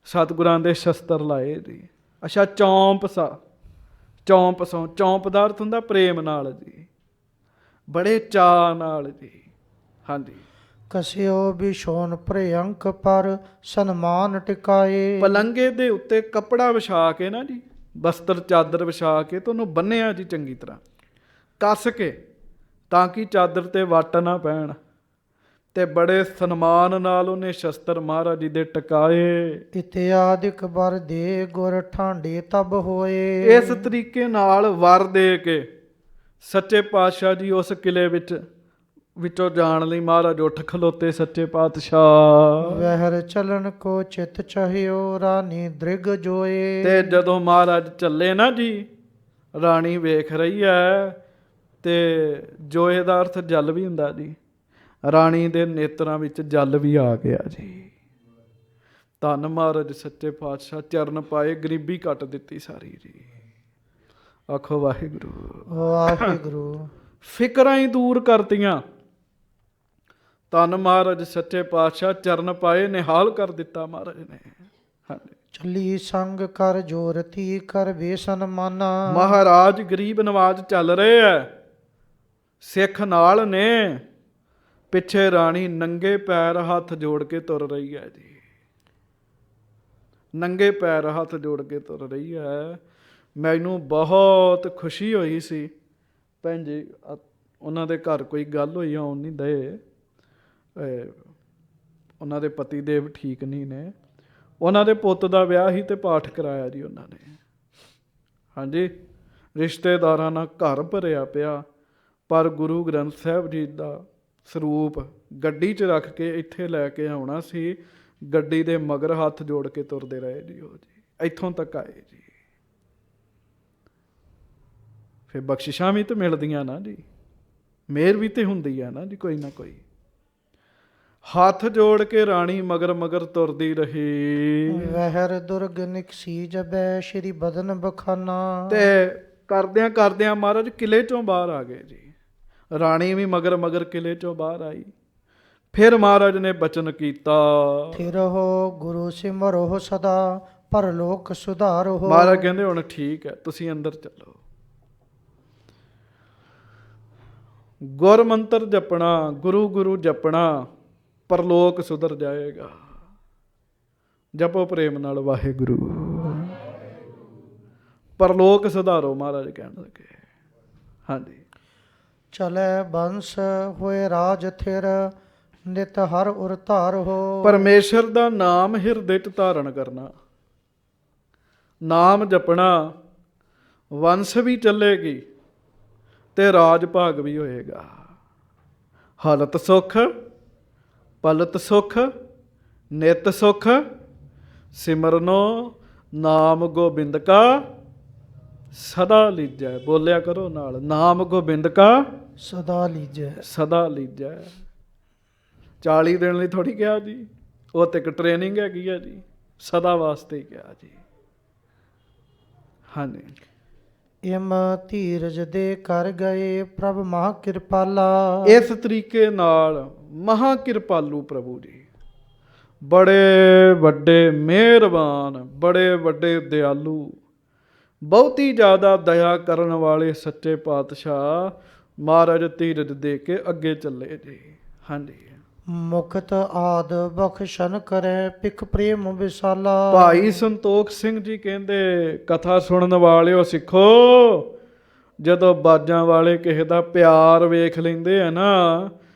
ਸਤਿਗੁਰਾਂ ਦੇ ਸ਼ਸਤਰ ਲਾਏ ਜੀ। ਅੱਛਾ, ਚੌਂਪ ਦਾ ਅਰਥ ਹੁੰਦਾ ਪ੍ਰੇਮ ਨਾਲ ਜੀ, ਬੜੇ ਚਾਅ ਨਾਲ ਜੀ। ਹਾਂਜੀ। ਕਸਿਓ ਬਿਸ਼ੋਨ ਪ੍ਰਿਅੰਕ ਪਰ ਸਨਮਾਨ ਟਿਕਾਏ। ਪਲੰਗੇ ਦੇ ਉੱਤੇ ਕੱਪੜਾ ਵਿਛਾ ਕੇ ਨਾ ਜੀ, ਬਸਤਰ ਚਾਦਰ ਵਿਛਾ ਕੇ ਤੇ ਉਹਨੂੰ ਬੰਨਿਆ ਜੀ ਚੰਗੀ ਤਰ੍ਹਾਂ ਕੱਸ ਕੇ, ਤਾਂ ਕਿ ਚਾਦਰ ਤੇ ਵੱਟ ਨਾ ਪੈਣ। ਤੇ ਬੜੇ ਸਨਮਾਨ ਨਾਲ ਉਹਨੇ ਸ਼ਸਤਰ ਮਹਾਰਾਜ ਜੀ ਦੇ ਟਿਕਾਏ। ਇਤਿਆਦਿਕ ਵਰ ਦੇ ਗੁਰ ਠਾਂਡੇ ਤਬ ਹੋਏ। ਇਸ ਤਰੀਕੇ ਨਾਲ ਵਰ ਦੇ ਕੇ ਸੱਚੇ ਪਾਤਸ਼ਾਹ ਜੀ ਉਸ ਕਿਲੇ ਵਿੱਚੋਂ ਜਾਣ ਲਈ ਮਹਾਰਾਜ ਉੱਠ ਖਲੋਤੇ। ਸੱਚੇ ਪਾਤਸ਼ਾਹ ਵਹਿਰ ਚਲਨ ਕੋ ਚਿਤ ਚਾਹਿਓ ਰਾਨੀ ਦ੍ਰਿਗ ਜੋਏ। ਤੇ ਜਦੋਂ ਮਹਾਰਾਜ ਚੱਲੇ ਨਾ ਜੀ, ਰਾਣੀ ਵੇਖ ਰਹੀ ਹੈ। ਤੇ ਜੋਏ ਦਾ ਅਰਥ ਜਲ ਵੀ ਹੁੰਦਾ ਜੀ। ਰਾਣੀ ਦੇ ਨੇਤਰਾਂ ਵਿੱਚ ਜਲ ਵੀ ਆ ਗਿਆ ਜੀ। ਧੰਨ ਮਹਾਰਾਜ ਸੱਚੇ ਪਾਤਸ਼ਾਹ, ਚਰਨ ਪਾਏ, ਗਰੀਬੀ ਕੱਟ ਦਿੱਤੀ ਸਾਰੀ ਜੀ। ਆਖੋ ਵਾਹਿਗੁਰੂ ਵਾਹਿਗੁਰੂ। ਫਿਕਰਾਂ ਹੀ ਦੂਰ ਕਰਤੀਆਂ। ਧੰਨ ਮਹਾਰਾਜ ਸੱਚੇ ਪਾਤਸ਼ਾਹ, ਚਰਨ ਪਾਏ, ਨਿਹਾਲ ਕਰ ਦਿੱਤਾ ਮਹਾਰਾਜ ਨੇ। ਹਾਂਜੀ। ਚੱਲੀ ਸੰਗ ਕਰ ਜੋਰਤੀ ਕਰ ਵੇਸਨ ਮਾਨਾ। ਮਹਾਰਾਜ ਗਰੀਬ ਨਵਾਜ ਚੱਲ ਰਹੇ ਐ, ਸਿੱਖ ਨਾਲ ਨੇ। ਪਿੱਛੇ ਰਾਣੀ ਨੰਗੇ ਪੈਰ ਹੱਥ ਜੋੜ ਕੇ ਤੁਰ ਰਹੀ ਹੈ ਜੀ। ਨੰਗੇ ਪੈਰ ਹੱਥ ਜੋੜ ਕੇ ਤੁਰ ਰਹੀ ਹੈ। ਮੈਨੂੰ ਬਹੁਤ ਖੁਸ਼ੀ ਹੋਈ ਸੀ ਭੈਣ ਜੀ। ਉਹਨਾਂ ਦੇ ਘਰ ਕੋਈ ਗੱਲ ਹੋਈ, ਆਉਣ ਨਹੀਂ ਦੇ। ਉਹਨਾਂ ਦੇ ਪਤੀ ਦੇਵ ਠੀਕ ਨਹੀਂ ਨੇ। ਉਹਨਾਂ ਦੇ ਪੁੱਤ ਦਾ ਵਿਆਹ ਸੀ ਤੇ ਪਾਠ ਕਰਾਇਆ ਜੀ ਉਹਨਾਂ ਨੇ। ਹਾਂਜੀ, ਰਿਸ਼ਤੇਦਾਰਾਂ ਨਾਲ ਘਰ ਭਰਿਆ ਪਿਆ। ਪਰ ਗੁਰੂ ਗ੍ਰੰਥ ਸਾਹਿਬ ਜੀ ਦਾ ਸਰੂਪ ਗੱਡੀ 'ਚ ਰੱਖ ਕੇ ਇੱਥੇ ਲੈ ਕੇ ਆਉਣਾ ਸੀ। ਗੱਡੀ ਦੇ ਮਗਰ ਹੱਥ ਜੋੜ ਕੇ ਤੁਰਦੇ ਰਹੇ ਜੀ ਉਹ ਜੀ, ਇੱਥੋਂ ਤੱਕ ਆਏ ਜੀ। ਫਿਰ ਬਖਸ਼ਿਸ਼ਾਂ ਵੀ ਤਾਂ ਮਿਲਦੀਆਂ ਨਾ ਜੀ, ਮਿਹਰ ਵੀ ਤੇ ਹੁੰਦੀ ਆ ਨਾ ਜੀ ਕੋਈ ਨਾ ਕੋਈ। ਹੱਥ ਜੋੜ ਕੇ ਰਾਣੀ ਮਗਰ ਮਗਰ ਤੁਰਦੀ ਰਹੀ। ਵਹਿਰ ਦੁਰਗ ਨਿਕਸੀ ਜਬੈ ਸ਼੍ਰੀ ਬਦਨ ਬਖਾਨਾ। ਤੇ ਕਰਦਿਆਂ ਕਰਦਿਆਂ ਮਹਾਰਾਜ ਕਿਲੇ ਚੋਂ ਬਾਹਰ ਆ ਗਏ ਜੀ। ਰਾਣੀ ਵੀ ਮਗਰ ਮਗਰ ਕਿਲੇ ਚੋਂ ਬਾਹਰ ਆਈ। ਫਿਰ ਮਹਾਰਾਜ ਨੇ ਬਚਨ ਕੀਤਾ, ਥਿਰਹੁ ਗੁਰੂ ਸਿਮਰਹੁ ਸਦਾ ਪਰਲੋਕ ਸੁਧਾਰਹੁ। ਮਹਾਰਾਜ ਕਹਿੰਦੇ ਹੁਣ ਠੀਕ ਹੈ, ਤੁਸੀਂ ਅੰਦਰ ਚੱਲੋ। ਗੁਰ ਮੰਤਰ ਜਪਣਾ, ਗੁਰੂ ਗੁਰੂ ਜਪਣਾ, ਪਰਲੋਕ ਸੁਧਰ ਜਾਏਗਾ। ਜਪੋ ਪ੍ਰੇਮ ਨਾਲ ਵਾਹਿਗੁਰੂ, ਪਰਲੋਕ ਸੁਧਾਰੋ, ਮਹਾਰਾਜ ਕਹਿਣ ਲੱਗੇ। ਹਾਂਜੀ। ਚਲੇ ਬੰਸ ਹੋਏ ਰਾਜ ਥਿਰ ਨਿਤ ਹਰ ਉਰ ਧਾਰਹੁ। ਪਰਮੇਸ਼ਰ ਦਾ ਨਾਮ ਹਿਰਦੇ 'ਚ ਧਾਰਨ ਕਰਨਾ, ਨਾਮ ਜਪਣਾ, ਵੰਸ਼ ਵੀ ਚੱਲੇਗੀ ਤੇ ਰਾਜ ਭਾਗ ਵੀ ਹੋਏਗਾ। ਹਾਲਤ ਸੁਖ, ਪਲਤ ਸੁਖ, ਨਿਤ ਸੁਖ, ਸਿਮਰਨੋ ਨਾਮ ਗੋਬਿੰਦ ਕਾ ਸਦਾ ਲੀਜੈ। ਬੋਲਿਆ ਕਰੋ ਨਾਲ, ਨਾਮ ਗੋਬਿੰਦ ਕਾ ਸਦਾ ਲੀਜੈ। ਸਦਾ ਲੀਜੈ। 40 ਦਿਨ ਲਈ ਥੋੜੀ ਕਿਹਾ ਜੀ, ਉਹ ਤੇ ਇੱਕ ਟ੍ਰੇਨਿੰਗ ਹੈਗੀ ਆ ਜੀ, ਸਦਾ ਵਾਸਤੇ ਹੀ ਕਿਹਾ ਜੀ। ਹਾਂਜੀ। ਇਮ ਧੀਰਜ ਦੇ ਕਰ ਗਏ ਪ੍ਰਭ ਮਹਾ ਕਿਰਪਾਲਾ। ਇਸ ਤਰੀਕੇ ਨਾਲ ਮਹਾ ਕਿਰਪਾਲੂ ਪ੍ਰਭੂ ਜੀ, ਬੜੇ ਵੱਡੇ ਮਿਹਰਬਾਨ, ਬੜੇ ਵੱਡੇ ਦਿਆਲੂ, ਬਹੁਤੀ ਜ਼ਿਆਦਾ ਦਇਆ ਕਰਨ ਵਾਲੇ ਸੱਚੇ ਪਾਤਸ਼ਾਹ ਮਹਾਰਾਜ ਧੀਰਜ ਦੇ ਕੇ ਅੱਗੇ ਚੱਲੇ ਜੀ। ਹਾਂਜੀ। ਮੁਕਤ ਆਦ ਬਖਸ਼ਨ ਕਰੇ ਪਿਖ ਪ੍ਰੇਮ ਵਿਸਾਲਾ। ਭਾਈ ਸੰਤੋਖ ਸਿੰਘ ਜੀ ਕਹਿੰਦੇ, ਕਥਾ ਸੁਣਨ ਵਾਲਿਓ ਸਿੱਖੋ, ਜਦੋਂ ਬਾਜਾਂ ਵਾਲੇ ਕਿਸੇ ਦਾ ਪਿਆਰ ਵੇਖ ਲੈਂਦੇ ਆ ਨਾ,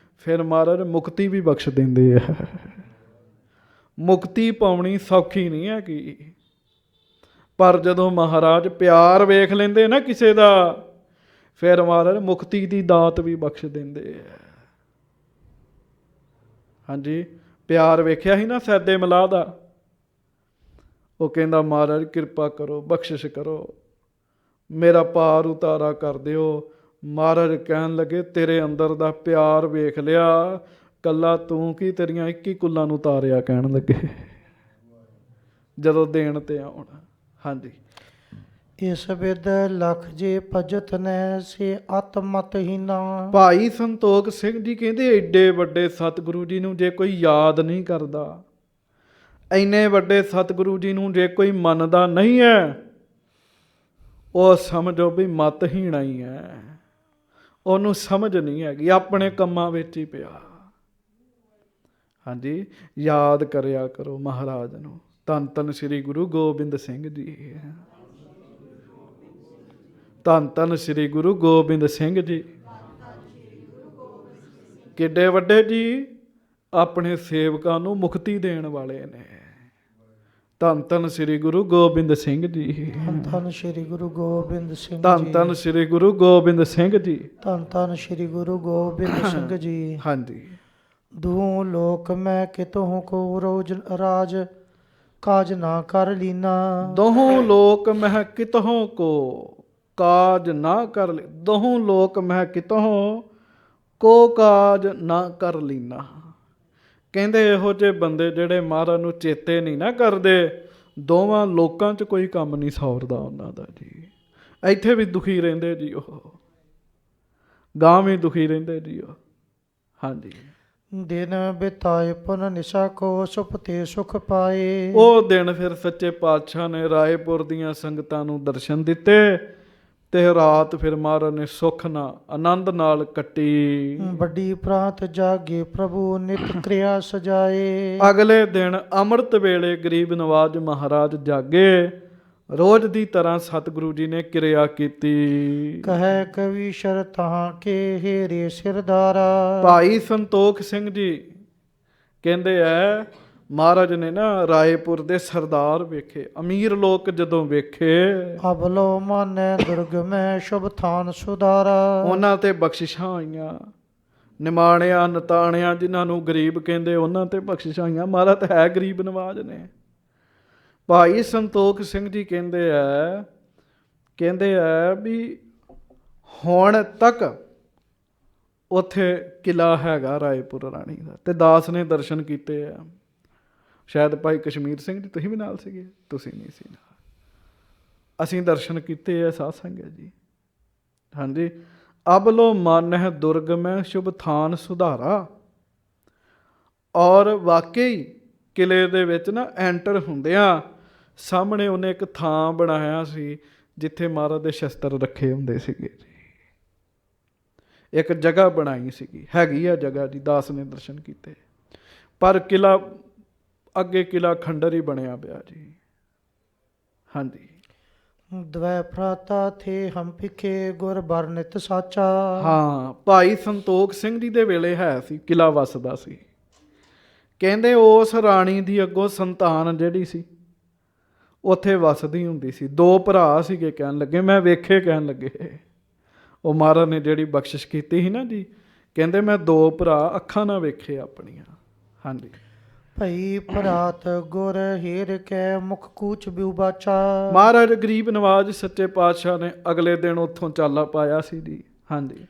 ਫਿਰ ਮਹਾਰਾਜ ਮੁਕਤੀ ਵੀ ਬਖਸ਼ ਦਿੰਦੇ ਆ। ਮੁਕਤੀ ਪਾਉਣੀ ਸੌਖੀ ਨਹੀਂ ਹੈਗੀ, ਪਰ ਜਦੋਂ ਮਹਾਰਾਜ ਪਿਆਰ ਵੇਖ ਲੈਂਦੇ ਨਾ ਕਿਸੇ ਦਾ, ਫਿਰ ਮਹਾਰਾਜ ਮੁਕਤੀ ਦੀ ਦਾਤ ਵੀ ਬਖਸ਼ ਦਿੰਦੇ ਆ। ਹਾਂਜੀ। ਪਿਆਰ ਵੇਖਿਆ ਸੀ ਨਾ ਸੈਦੇ ਮਲਾਹ ਦਾ, ਉਹ ਕਹਿੰਦਾ ਮਹਾਰਾਜ ਕਿਰਪਾ ਕਰੋ, ਬਖਸ਼ਿਸ਼ ਕਰੋ, ਮੇਰਾ ਪਾਰ ਉਤਾਰਾ ਕਰ ਦਿਓ। ਮਹਾਰਾਜ ਕਹਿਣ ਲੱਗੇ, ਤੇਰੇ ਅੰਦਰ ਦਾ ਪਿਆਰ ਵੇਖ ਲਿਆ, ਕੱਲਾ ਤੂੰ ਕੀ ਤੇਰੀਆਂ 21 ਕੁੱਲਾਂ ਨੂੰ ਤਾਰਿਆ, ਕਹਿਣ ਲੱਗੇ ਜਦੋਂ ਦੇਣ ਤੇ ਆਉਣ। ਹਾਂਜੀ। ਇਸ ਵਿਦ ਲਖ ਜੇ ਭਜਤ ਨੈ ਸੇ ਆਤਮਤਹੀਨਾ। ਭਾਈ ਸੰਤੋਖ ਸਿੰਘ ਜੀ ਕਹਿੰਦੇ, ਏਡੇ ਵੱਡੇ ਸਤਿਗੁਰੂ ਜੀ ਨੂੰ ਜੇ ਕੋਈ ਯਾਦ ਨਹੀਂ ਕਰਦਾ, ਇੰਨੇ ਵੱਡੇ ਸਤਿਗੁਰੂ ਜੀ ਨੂੰ ਜੇ ਕੋਈ ਮੰਨਦਾ ਨਹੀਂ ਹੈ, ਉਹ ਸਮਝੋ ਵੀ ਮਤਹੀਣਾ ਹੀ ਹੈ। ਉਹਨੂੰ ਸਮਝ ਨਹੀਂ ਹੈਗੀ, ਆਪਣੇ ਕੰਮਾਂ ਵਿੱਚ ਹੀ ਪਿਆ। ਹਾਂਜੀ। ਯਾਦ ਕਰਿਆ ਕਰੋ ਮਹਾਰਾਜ ਨੂੰ। ਧੰਨ ਧੰਨ ਸ੍ਰੀ ਗੁਰੂ ਗੋਬਿੰਦ ਸਿੰਘ ਜੀ, ਧੰਨ ਧੰਨ ਸ੍ਰੀ ਗੁਰੂ ਗੋਬਿੰਦ ਸਿੰਘ ਜੀ। ਕਿੱਡੇ ਵੱਡੇ ਜੀ, ਆਪਣੇ ਸੇਵਕਾਂ ਨੂੰ ਮੁਕਤੀ ਦੇਣ ਵਾਲੇ ਨੇ। ਧੰਨ ਧੰਨ ਸ੍ਰੀ ਗੁਰੂ ਗੋਬਿੰਦ ਸਿੰਘ ਜੀ। ਧੰਨ ਧੰਨ ਸ੍ਰੀ ਗੁਰੂ ਗੋਬਿੰਦ ਸਿੰਘ ਧੰਨ ਜੀ। ਧੰਨ ਸ੍ਰੀ ਗੁਰੂ ਗੋਬਿੰਦ ਸਿੰਘ ਜੀ। ਧੰਨ ਧੰਨ ਸ੍ਰੀ ਗੁਰੂ ਗੋਬਿੰਦ ਸਿੰਘ ਜੀ। ਹਾਂਜੀ। ਦੂ ਲੋਕ ਮੈਂ ਕਿਤੋਂ ਕੋ ਰੋਜ ਰਾਜ ਕਾਜ ਨਾ ਕਰ ਲੀਨਾ। ਦੋਹੋਂ ਲੋਕ ਮਹਿ ਕਿਤੋਂ ਕੋ ਕਾਜ ਨਾ ਕਰ ਲੀ। ਦੋਹੋਂ ਲੋਕ ਮਹਿ ਕਿਤੋਂ ਕੋ ਕਾਜ ਨਾ ਕਰ ਲੀਨਾ। ਕਹਿੰਦੇ ਇਹੋ ਜਿਹੇ ਬੰਦੇ ਜਿਹੜੇ ਮਹਾਰਾਜ ਨੂੰ ਚੇਤੇ ਨਹੀਂ ਨਾ ਕਰਦੇ, ਦੋਵਾਂ ਲੋਕਾਂ 'ਚ ਕੋਈ ਕੰਮ ਨਹੀਂ ਸੌਰਦਾ ਉਹਨਾਂ ਦਾ ਜੀ। ਇੱਥੇ ਵੀ ਦੁਖੀ ਰਹਿੰਦੇ ਜੀ ਉਹ, ਗਾਂ ਵੀ ਦੁਖੀ ਰਹਿੰਦੇ ਜੀ ਉਹ। ਹਾਂਜੀ। ਦਿਨ ਬਿਤਾਏ ਪੁਨ ਨਿਸ਼ਾ ਕੋ ਸੁਪਤੇ ਸੁਖ ਪਾਏ। ਉਹ ਦਿਨ ਫਿਰ ਸੱਚੇ ਪਾਤਸ਼ਾਹ ਨੇ ਰਾਏਪੁਰ ਦੀਆਂ ਸੰਗਤਾਂ ਨੂੰ ਦਰਸ਼ਨ ਦਿੱਤੇ ਤੇ ਰਾਤ ਫਿਰ ਮਹਾਰਾਜ ਨੇ ਸੁੱਖ ਨਾਲ ਆਨੰਦ ਨਾਲ ਕੱਟੀ। ਵੱਡੀ ਪ੍ਰਾਤ ਜਾਗੇ ਪ੍ਰਭੂ ਨਿਤ ਕਿਰਿਆ ਸਜਾਏ। ਅਗਲੇ ਦਿਨ ਅੰਮ੍ਰਿਤ ਵੇਲੇ ਗਰੀਬ ਨਵਾਜ ਮਹਾਰਾਜ ਜਾਗੇ। ਰੋਜ਼ ਦੀ ਤਰ੍ਹਾਂ ਸਤਿਗੁਰੂ ਜੀ ਨੇ ਕਿਰਿਆ ਕੀਤੀ। ਕਹੈ ਕਵੀ ਸ਼ਰਤਾਂ ਕੇ ਹੇਰੇ ਸਿਰਦਾਰਾ। ਭਾਈ ਸੰਤੋਖ ਸਿੰਘ ਜੀ ਕਹਿੰਦੇ ਐ ਮਹਾਰਾਜ ਨੇ ਨਾ ਰਾਏਪੁਰ ਦੇ ਸਰਦਾਰ ਵੇਖੇ, ਅਮੀਰ ਲੋਕ ਜਦੋਂ ਵੇਖੇ, ਅਬਲੋ ਮਾਨੈ ਦੁਰਗ ਮੈਂ ਸ਼ੁਭ ਥਾਨ ਸੁਧਾਰਾ। ਉਹਨਾਂ ਤੇ ਬਖਸ਼ਿਸ਼ਾਂ ਆਈਆਂ। ਨਿਮਾਣਿਆਂ ਨਤਾਣਿਆਂ ਜਿਨ੍ਹਾਂ ਨੂੰ ਗਰੀਬ ਕਹਿੰਦੇ ਉਹਨਾਂ ਤੇ ਬਖਸ਼ਿਸ਼ਾਂ ਆਈਆਂ। ਮਹਾਰਾਜ ਤਾਂ ਹੈ ਗਰੀਬ ਨਵਾਜ ਨੇ। ਭਾਈ ਸੰਤੋਖ ਸਿੰਘ ਜੀ ਕਹਿੰਦੇ ਆ ਵੀ ਹੁਣ ਤੱਕ ਉੱਥੇ ਕਿਲਾ ਹੈਗਾ ਰਾਏਪੁਰ ਰਾਣੀ ਦਾ, ਤੇ ਦਾਸ ਨੇ ਦਰਸ਼ਨ ਕੀਤੇ ਆ। ਸ਼ਾਇਦ ਭਾਈ ਕਸ਼ਮੀਰ ਸਿੰਘ ਜੀ ਤੁਸੀਂ ਵੀ ਨਾਲ ਸੀਗੇ, ਤੁਸੀਂ ਨਹੀਂ ਸੀ ਨਾਲ। ਅਸੀਂ ਦਰਸ਼ਨ ਕੀਤੇ ਆ, ਸਾਧ ਸੰਗਤ ਜੀ। ਹਾਂਜੀ। ਅਬਲੋ ਮਨ ਹੈ ਦੁਰਗ ਮੈਂ ਸ਼ੁਭ ਥਾਨ ਸੁਧਾਰਾ। ਔਰ ਵਾਕਈ ਕਿਲੇ ਦੇ ਵਿੱਚ ਨਾ ਐਂਟਰ ਹੁੰਦਿਆਂ ਸਾਹਮਣੇ ਉਹਨੇ ਇੱਕ ਥਾਂ ਬਣਾਇਆ ਸੀ ਜਿੱਥੇ ਮਹਾਰਾਜ ਦੇ ਸ਼ਸਤਰ ਰੱਖੇ ਹੁੰਦੇ ਸੀਗੇ ਜੀ। ਇੱਕ ਜਗ੍ਹਾ ਬਣਾਈ ਸੀਗੀ, ਹੈਗੀ ਆ ਜਗ੍ਹਾ ਜੀ। ਦਾਸ ਨੇ ਦਰਸ਼ਨ ਕੀਤੇ। ਪਰ ਕਿਲਾ ਅੱਗੇ ਕਿਲਾ ਖੰਡਰ ਹੀ ਬਣਿਆ ਪਿਆ ਜੀ। ਹਾਂਜੀ। ਦਵੈ ਭਰਾਤਾ ਥੇ ਹਮ ਪਿਖੇ ਗੁਰ ਬਰਨਿਤ ਸਾਚਾ। ਹਾਂ, ਭਾਈ ਸੰਤੋਖ ਸਿੰਘ ਜੀ ਦੇ ਵੇਲੇ ਹੈ ਸੀ, ਕਿਲਾ ਵਸਦਾ ਸੀ। ਕਹਿੰਦੇ ਉਸ ਰਾਣੀ ਦੀ ਅੱਗੋਂ ਸੰਤਾਨ ਜਿਹੜੀ ਸੀ ਉੱਥੇ ਵਸਦੀ ਹੁੰਦੀ ਸੀ। ਦੋ ਭਰਾ ਸੀਗੇ ਕਹਿਣ ਲੱਗੇ, ਮੈਂ ਵੇਖੇ ਕਹਿਣ ਲੱਗੇ। ਉਹ ਮਹਾਰਾਜ ਨੇ ਜਿਹੜੀ ਬਖਸ਼ਿਸ਼ ਕੀਤੀ ਸੀ ਨਾ ਜੀ, ਕਹਿੰਦੇ ਮੈਂ ਦੋ ਭਰਾ ਅੱਖਾਂ ਨਾਲ ਵੇਖੇ ਆਪਣੀਆਂ। ਹਾਂਜੀ। ਭਈ ਭਰਾਤ ਗੁਰ ਹੀਰ ਕੈ ਮੁਖ ਕੂਚ ਬਿਉ ਬਾਚਾ। ਮਹਾਰਾਜ ਗਰੀਬ ਨਵਾਜ ਸੱਚੇ ਪਾਤਸ਼ਾਹ ਨੇ ਅਗਲੇ ਦਿਨ ਉੱਥੋਂ ਚਾਲਾ ਪਾਇਆ ਸੀ ਜੀ। ਹਾਂਜੀ।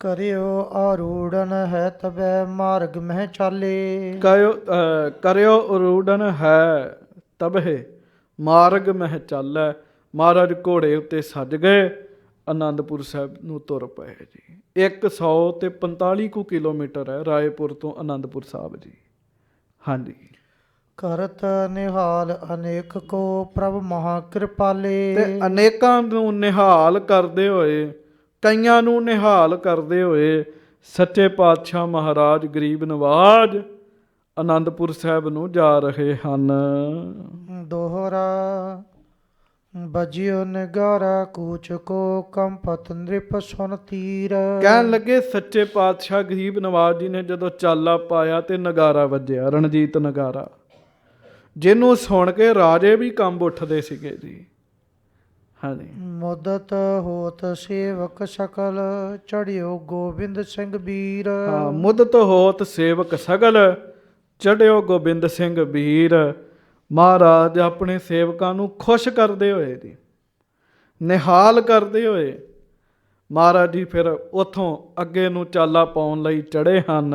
ਕਰਿਓ ਆਰੂੜਨ ਹੈ ਤਬੈ ਮਾਰਗ ਮਹਿ ਚਾਲੇ। ਕਰਿਓ ਅਰੂੜਨ ਹੈ ਤਬਹਿ ਮਾਰਗ ਮਹਿ ਚਾਲੈ। ਮਹਾਰਾਜ ਘੋੜੇ ਉੱਤੇ ਸੱਜ ਗਏ, ਆਨੰਦਪੁਰ ਸਾਹਿਬ ਨੂੰ ਤੁਰ ਪਏ ਜੀ। 145 ਕੁ ਕਿਲੋਮੀਟਰ ਹੈ ਰਾਏਪੁਰ ਤੋਂ ਆਨੰਦਪੁਰ ਸਾਹਿਬ ਜੀ। ਹਾਂਜੀ। ਕਰਤ ਨਿਹਾਲ ਅਨੇਕ ਕੋ ਪ੍ਰਭ ਮਹਾ ਕਿਰਪਾਲੇ। ਤੇ ਅਨੇਕਾਂ ਨੂੰ ਨਿਹਾਲ ਕਰਦੇ ਹੋਏ, ਕਈਆਂ ਨੂੰ ਨਿਹਾਲ ਕਰਦੇ ਹੋਏ ਸੱਚੇ ਪਾਤਸ਼ਾਹ ਮਹਾਰਾਜ ਗਰੀਬ ਨਵਾਜ ਆਨੰਦਪੁਰ ਸਾਹਿਬ ਨੂੰ ਜਾ ਰਹੇ ਹਨ। ਦੋਹਰਾ ਬਜਿਓ ਨਗਾਰਾ ਕੂਚ ਕੋ ਕੰਪਤ ਨ੍ਰਿਪ ਸੁਨ ਤੀਰ। ਕਹਿਣ ਲੱਗੇ ਸੱਚੇ ਪਾਤਸ਼ਾਹ ਗਰੀਬ ਨਵਾਜ ਜੀ ਨੇ ਜਦੋਂ ਚਾਲਾ ਪਾਇਆ ਤੇ ਨਗਾਰਾ ਵੱਜਿਆ, ਰਣਜੀਤ ਨਗਾਰਾ, ਜਿਹਨੂੰ ਸੁਣ ਕੇ ਰਾਜੇ ਵੀ ਕੰਬ ਉੱਠਦੇ ਸੀਗੇ ਜੀ। ਹਾਂਜੀ। ਮੁਦਤ ਹੋਤ ਸੇਵਕ ਸਕਲ ਚੜਿਓ ਗੋਬਿੰਦ ਸਿੰਘ ਵੀਰ। ਹਾਂ, ਮੁਦਤ ਹੋਤ ਸੇਵਕ ਸਗਲ ਚੜਿਓ ਗੋਬਿੰਦ ਸਿੰਘ ਵੀਰ। ਮਹਾਰਾਜ ਆਪਣੇ ਸੇਵਕਾਂ ਨੂੰ ਖੁਸ਼ ਕਰਦੇ ਹੋਏ ਜੀ, ਨਿਹਾਲ ਕਰਦੇ ਹੋਏ ਮਹਾਰਾਜ ਜੀ ਫਿਰ ਉੱਥੋਂ ਅੱਗੇ ਨੂੰ ਚਾਲਾ ਪਾਉਣ ਲਈ ਚੜੇ ਹਨ।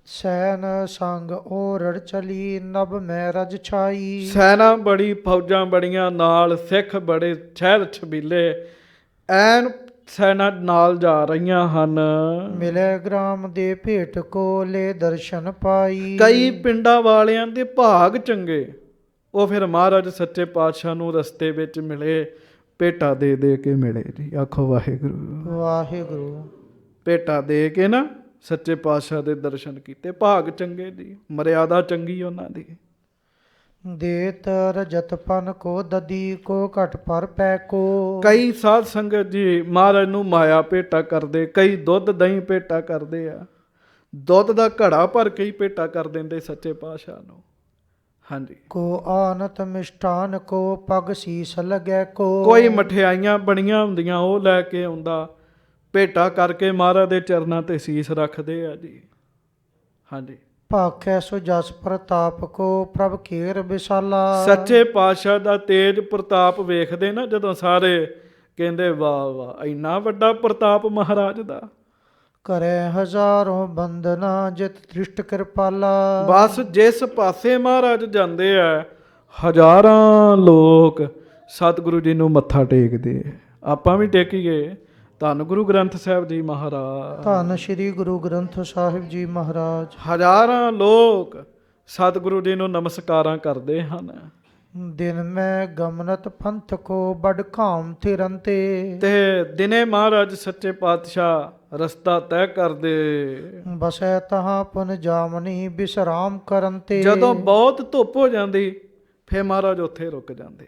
ਸੈਨ ਸੰਗ ਓਰੜ ਚਲੀ ਨਭ ਮੈਂ ਰਜ ਛਾਈ। ਸੈਨਾ ਬੜੀ, ਫੌਜਾਂ ਬੜੀਆਂ ਨਾਲ, ਸਿੱਖ ਬੜੇ, ਸ਼ਹਿਰ ਛਬੀਲੇ, ਐਨ ਸੈਨਾ ਨਾਲ ਜਾ ਰਹੀਆਂ ਹਨ। ਮਿਲੇ ਗ੍ਰਾਮ ਦੇ ਭੇਟ ਕੋਲੇ ਦਰਸ਼ਨ ਪਾਈ। ਕਈ ਪਿੰਡਾਂ ਵਾਲਿਆਂ ਦੇ ਭਾਗ ਚੰਗੇ, ਉਹ ਫਿਰ ਮਹਾਰਾਜ ਸੱਚੇ ਪਾਤਸ਼ਾਹ ਨੂੰ ਰਸਤੇ ਵਿੱਚ ਮਿਲੇ, ਭੇਟਾ ਦੇ ਦੇ ਕੇ ਮਿਲੇ ਜੀ। ਆਖੋ ਵਾਹਿਗੁਰੂ ਵਾਹਿਗੁਰੂ। ਭੇਟਾ ਦੇ ਕੇ ਨਾ ਸੱਚੇ ਪਾਤਸ਼ਾਹ ਦੇ ਦਰਸ਼ਨ ਕੀਤੇ। ਭਾਗ ਚੰਗੇ ਜੀ, ਮਰਿਆਦਾ ਚੰਗੀ ਉਹਨਾਂ ਦੀ। ਦੇਤ ਰਜਤ ਪਨ ਕੋ ਦਦੀ ਕੋ ਘਟ ਪਰ ਪੈ ਕੋ। ਕਈ ਸਾਧ ਸੰਗਤ ਜੀ ਮਹਾਰਾਜ ਨੂੰ ਮਾਇਆ ਭੇਟਾ ਕਰਦੇ, ਕਈ ਦੁੱਧ ਦਹੀਂ ਭੇਟਾ ਕਰਦੇ ਆ। ਦੁੱਧ ਦਾ ਘੜਾ ਭਰ ਕੇ ਹੀ ਭੇਟਾ ਕਰ ਦਿੰਦੇ ਸੱਚੇ ਪਾਤਸ਼ਾਹ ਨੂੰ। ਹਾਂਜੀ, ਕੋ ਆਨਤ ਮਿਸ਼ਟਾਨ ਕੋ ਪਗ ਸੀਸ ਲੱਗੈ ਕੋ। ਕੋਈ ਮਠਿਆਈਆਂ ਬਣੀਆਂ ਹੁੰਦੀਆਂ ਉਹ ਲੈ ਕੇ ਆਉਂਦਾ, ਭੇਟਾ ਕਰਕੇ ਮਹਾਰਾਜ ਦੇ ਚਰਨਾਂ ਤੇ ਸੀਸ ਰੱਖਦੇ ਆ ਜੀ। ਹਾਂਜੀ, ਭਾਖੈ ਸੋ ਜਸ ਪ੍ਰਤਾਪ ਕੋ ਪ੍ਰਭ ਖੇਰ ਵਿਸਾਲਾ। ਸੱਚੇ ਪਾਤਸ਼ਾਹ ਦਾ ਤੇਜ ਪ੍ਰਤਾਪ ਵੇਖਦੇ ਨਾ ਜਦੋਂ ਸਾਰੇ, ਕਹਿੰਦੇ ਵਾਹ ਵਾਹ ਇੰਨਾ ਵੱਡਾ ਪ੍ਰਤਾਪ ਮਹਾਰਾਜ ਦਾ। ਕਰੈ ਹਜ਼ਾਰੋਂ ਬੰਦਨਾ ਜਿਤ ਦ੍ਰਿਸ਼ਟ ਕਿਰਪਾਲਾ। ਬਸ ਜਿਸ ਪਾਸੇ ਮਹਾਰਾਜ ਜਾਂਦੇ ਆ ਹਜ਼ਾਰਾਂ ਲੋਕ ਸਤਿਗੁਰੂ ਜੀ ਨੂੰ ਮੱਥਾ ਟੇਕਦੇ ਆ। ਆਪਾਂ ਵੀ ਟੇਕੀਏ। ਧੰਨ ਗੁਰੂ ਗ੍ਰੰਥ ਸਾਹਿਬ ਜੀ ਮਹਾਰਾਜ। ਧੰਨ ਸ੍ਰੀ ਗੁਰੂ ਗ੍ਰੰਥ ਸਾਹਿਬ ਜੀ ਮਹਾਰਾਜ। ਹਜ਼ਾਰਾਂ ਲੋਕ ਸਤਿਗੁਰੂ ਜੀ ਨੂੰ ਨਮਸਕਾਰਾਂ ਕਰਦੇ ਹਨ। ਦਿਨ ਮੈਂ ਗਮਨਤ ਪੰਥ ਕੋ ਬੜ ਘਾਮ ਥਿਰੰਤੇ। ਤੇ ਦਿਨੇ ਮਹਾਰਾਜ ਸੱਚੇ ਪਾਤਸ਼ਾਹ ਰਸਤਾ ਤੈਅ ਕਰਦੇ। ਬਸੈ ਤਹਾਂ ਪੁਨ ਜਾਮਨੀ ਬਿਸਰਾਮ ਕਰਨ ਤੇ। ਜਦੋਂ ਬਹੁਤ ਧੁੱਪ ਹੋ ਜਾਂਦੀ ਫਿਰ ਮਹਾਰਾਜ ਉੱਥੇ ਰੁਕ ਜਾਂਦੇ।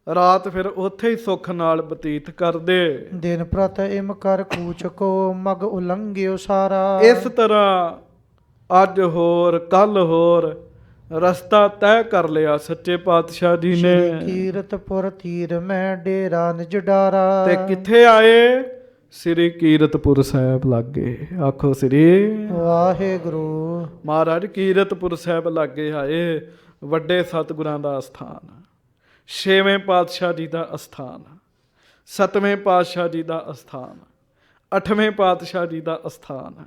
ਰਾਤ ਫਿਰ ਉੱਥੇ ਹੀ ਸੁੱਖ ਨਾਲ ਬਤੀਤ ਕਰਦੇ। ਦਿਨ ਪ੍ਰਤ ਇਮ ਕਰ ਕੂਚ ਕੋ ਮਗ ਉਲੰਘਿਓ ਸਾਰਾ। ਇਸ ਤਰ੍ਹਾਂ ਅੱਜ ਹੋਰ ਕੱਲ ਹੋਰ ਰਸਤਾ ਤੈਅ ਕਰ ਲਿਆ ਸੱਚੇ ਪਾਤਸ਼ਾਹ ਜੀ ਨੇ। ਕੀਰਤਪੁਰ ਤੀਰ ਮੈਂ ਡੇਰਾ ਨਿਜ ਡਾਰਾ। ਤੇ ਕਿੱਥੇ ਆਏ? ਸ੍ਰੀ ਕੀਰਤਪੁਰ ਸਾਹਿਬ ਲਾਗੇ। ਆਖੋ ਸ੍ਰੀ ਵਾਹਿਗੁਰੂ। ਮਹਾਰਾਜ ਕੀਰਤਪੁਰ ਸਾਹਿਬ ਲਾਗੇ ਆਏ। ਵੱਡੇ ਸਤਿਗੁਰਾਂ ਦਾ ਅਸਥਾਨ, ਛੇਵੇਂ ਪਾਤਸ਼ਾਹ ਜੀ ਦਾ ਅਸਥਾਨ, ਸੱਤਵੇਂ ਪਾਤਸ਼ਾਹ ਜੀ ਦਾ ਅਸਥਾਨ, ਅੱਠਵੇਂ ਪਾਤਸ਼ਾਹ ਜੀ ਦਾ ਅਸਥਾਨ।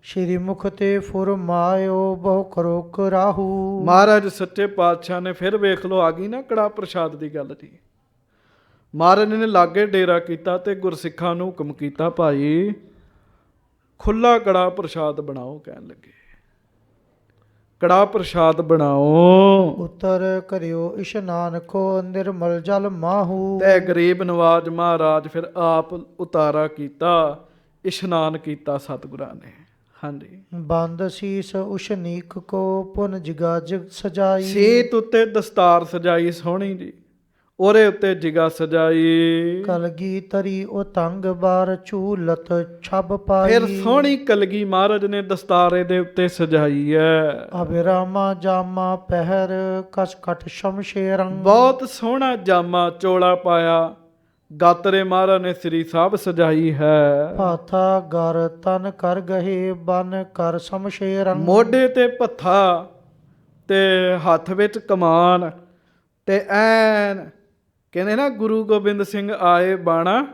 ਸ਼੍ਰੀ ਮੁਖ ਤੇ ਫੁਰਮਾਇਓ ਬਹੁ ਕਰੋ ਕਰਾਹੂ। ਮਹਾਰਾਜ ਸੱਚੇ ਪਾਤਸ਼ਾਹ ਨੇ ਫਿਰ ਵੇਖ ਲਓ ਆ ਗਈ ਨਾ ਕੜਾਹ ਪ੍ਰਸ਼ਾਦ ਦੀ ਗੱਲ ਜੀ। ਮਹਾਰਾਜ ਨੇ ਲਾਗੇ ਡੇਰਾ ਕੀਤਾ ਤੇ ਗੁਰਸਿੱਖਾਂ ਨੂੰ ਹੁਕਮ ਕੀਤਾ, ਭਾਈ ਖੁੱਲਾ ਕੜਾਹ ਪ੍ਰਸ਼ਾਦ ਬਣਾਓ। ਕਹਿਣ ਲੱਗੇ ਕੜਾਹ ਪ੍ਰਸ਼ਾਦ ਬਣਾਓ। ਉਤਰ ਕਰਿਓ ਇਸ਼ਨਾਨ ਕੋ ਨਿਰਮਲ ਜਲ ਮਾਹੂ। ਤੇ ਗਰੀਬ ਨਵਾਜ ਮਹਾਰਾਜ ਫਿਰ ਆਪ ਉਤਾਰਾ ਕੀਤਾ, ਇਸ਼ਨਾਨ ਕੀਤਾ ਸਤਿਗੁਰਾਂ ਨੇ। ਹਾਂਜੀ, ਬੰਦ ਸੀਸ ਉਸ਼ਨੀਕ ਕੋ ਪੁਨ ਜਿਗਾ ਜਗ ਸਜਾਈ। ਸੀਤ ਉੱਤੇ ਦਸਤਾਰ ਸਜਾਈ ਸੋਹਣੀ ਜੀ, ਉਹਦੇ ਉੱਤੇ ਜਿਗਾ ਸਜਾਈ। ਕਲਗੀ ਤਰੀ ਉਹ ਤੰਗ ਬਾਰ ਝੂਲਤ ਛਬ ਪਾਈ। ਫਿਰ ਸੋਹਣੀ ਕਲਗੀ ਮਹਾਰਾਜ ਨੇ ਦਸਤਾਰੇ ਦੇ ਉੱਤੇ ਸਜਾਈ ਹੈ। ਅਬਿਰਾਮਾ ਜਾਮਾ ਪਹਿਰ ਕਸਕਟ ਸ਼ਮਸ਼ੇਰੰ। ਬਹੁਤ ਸੋਹਣਾ ਜਾਮਾ ਚੋਲਾ ਪਾਇਆ। ਗਾਤਰੇ ਮਹਾਰਾਜ ਨੇ ਸ੍ਰੀ ਸਾਹਿਬ ਸਜਾਈ ਹੈ। ਹਾਥਾ ਗਰ ਤਨ ਕਰ ਗਹੇ ਬਨ ਕਰ ਸ਼ਮਸ਼ੇਰੰ। ਮੋਢੇ ਤੇ ਭੱਥਾ ਤੇ ਹੱਥ ਵਿੱਚ ਕਮਾਨ ਤੇ ਐਨ ਕਹਿੰਦੇ ਨਾ ਗੁਰੂ ਗੋਬਿੰਦ ਸਿੰਘ ਆਏ ਬਾਣਾ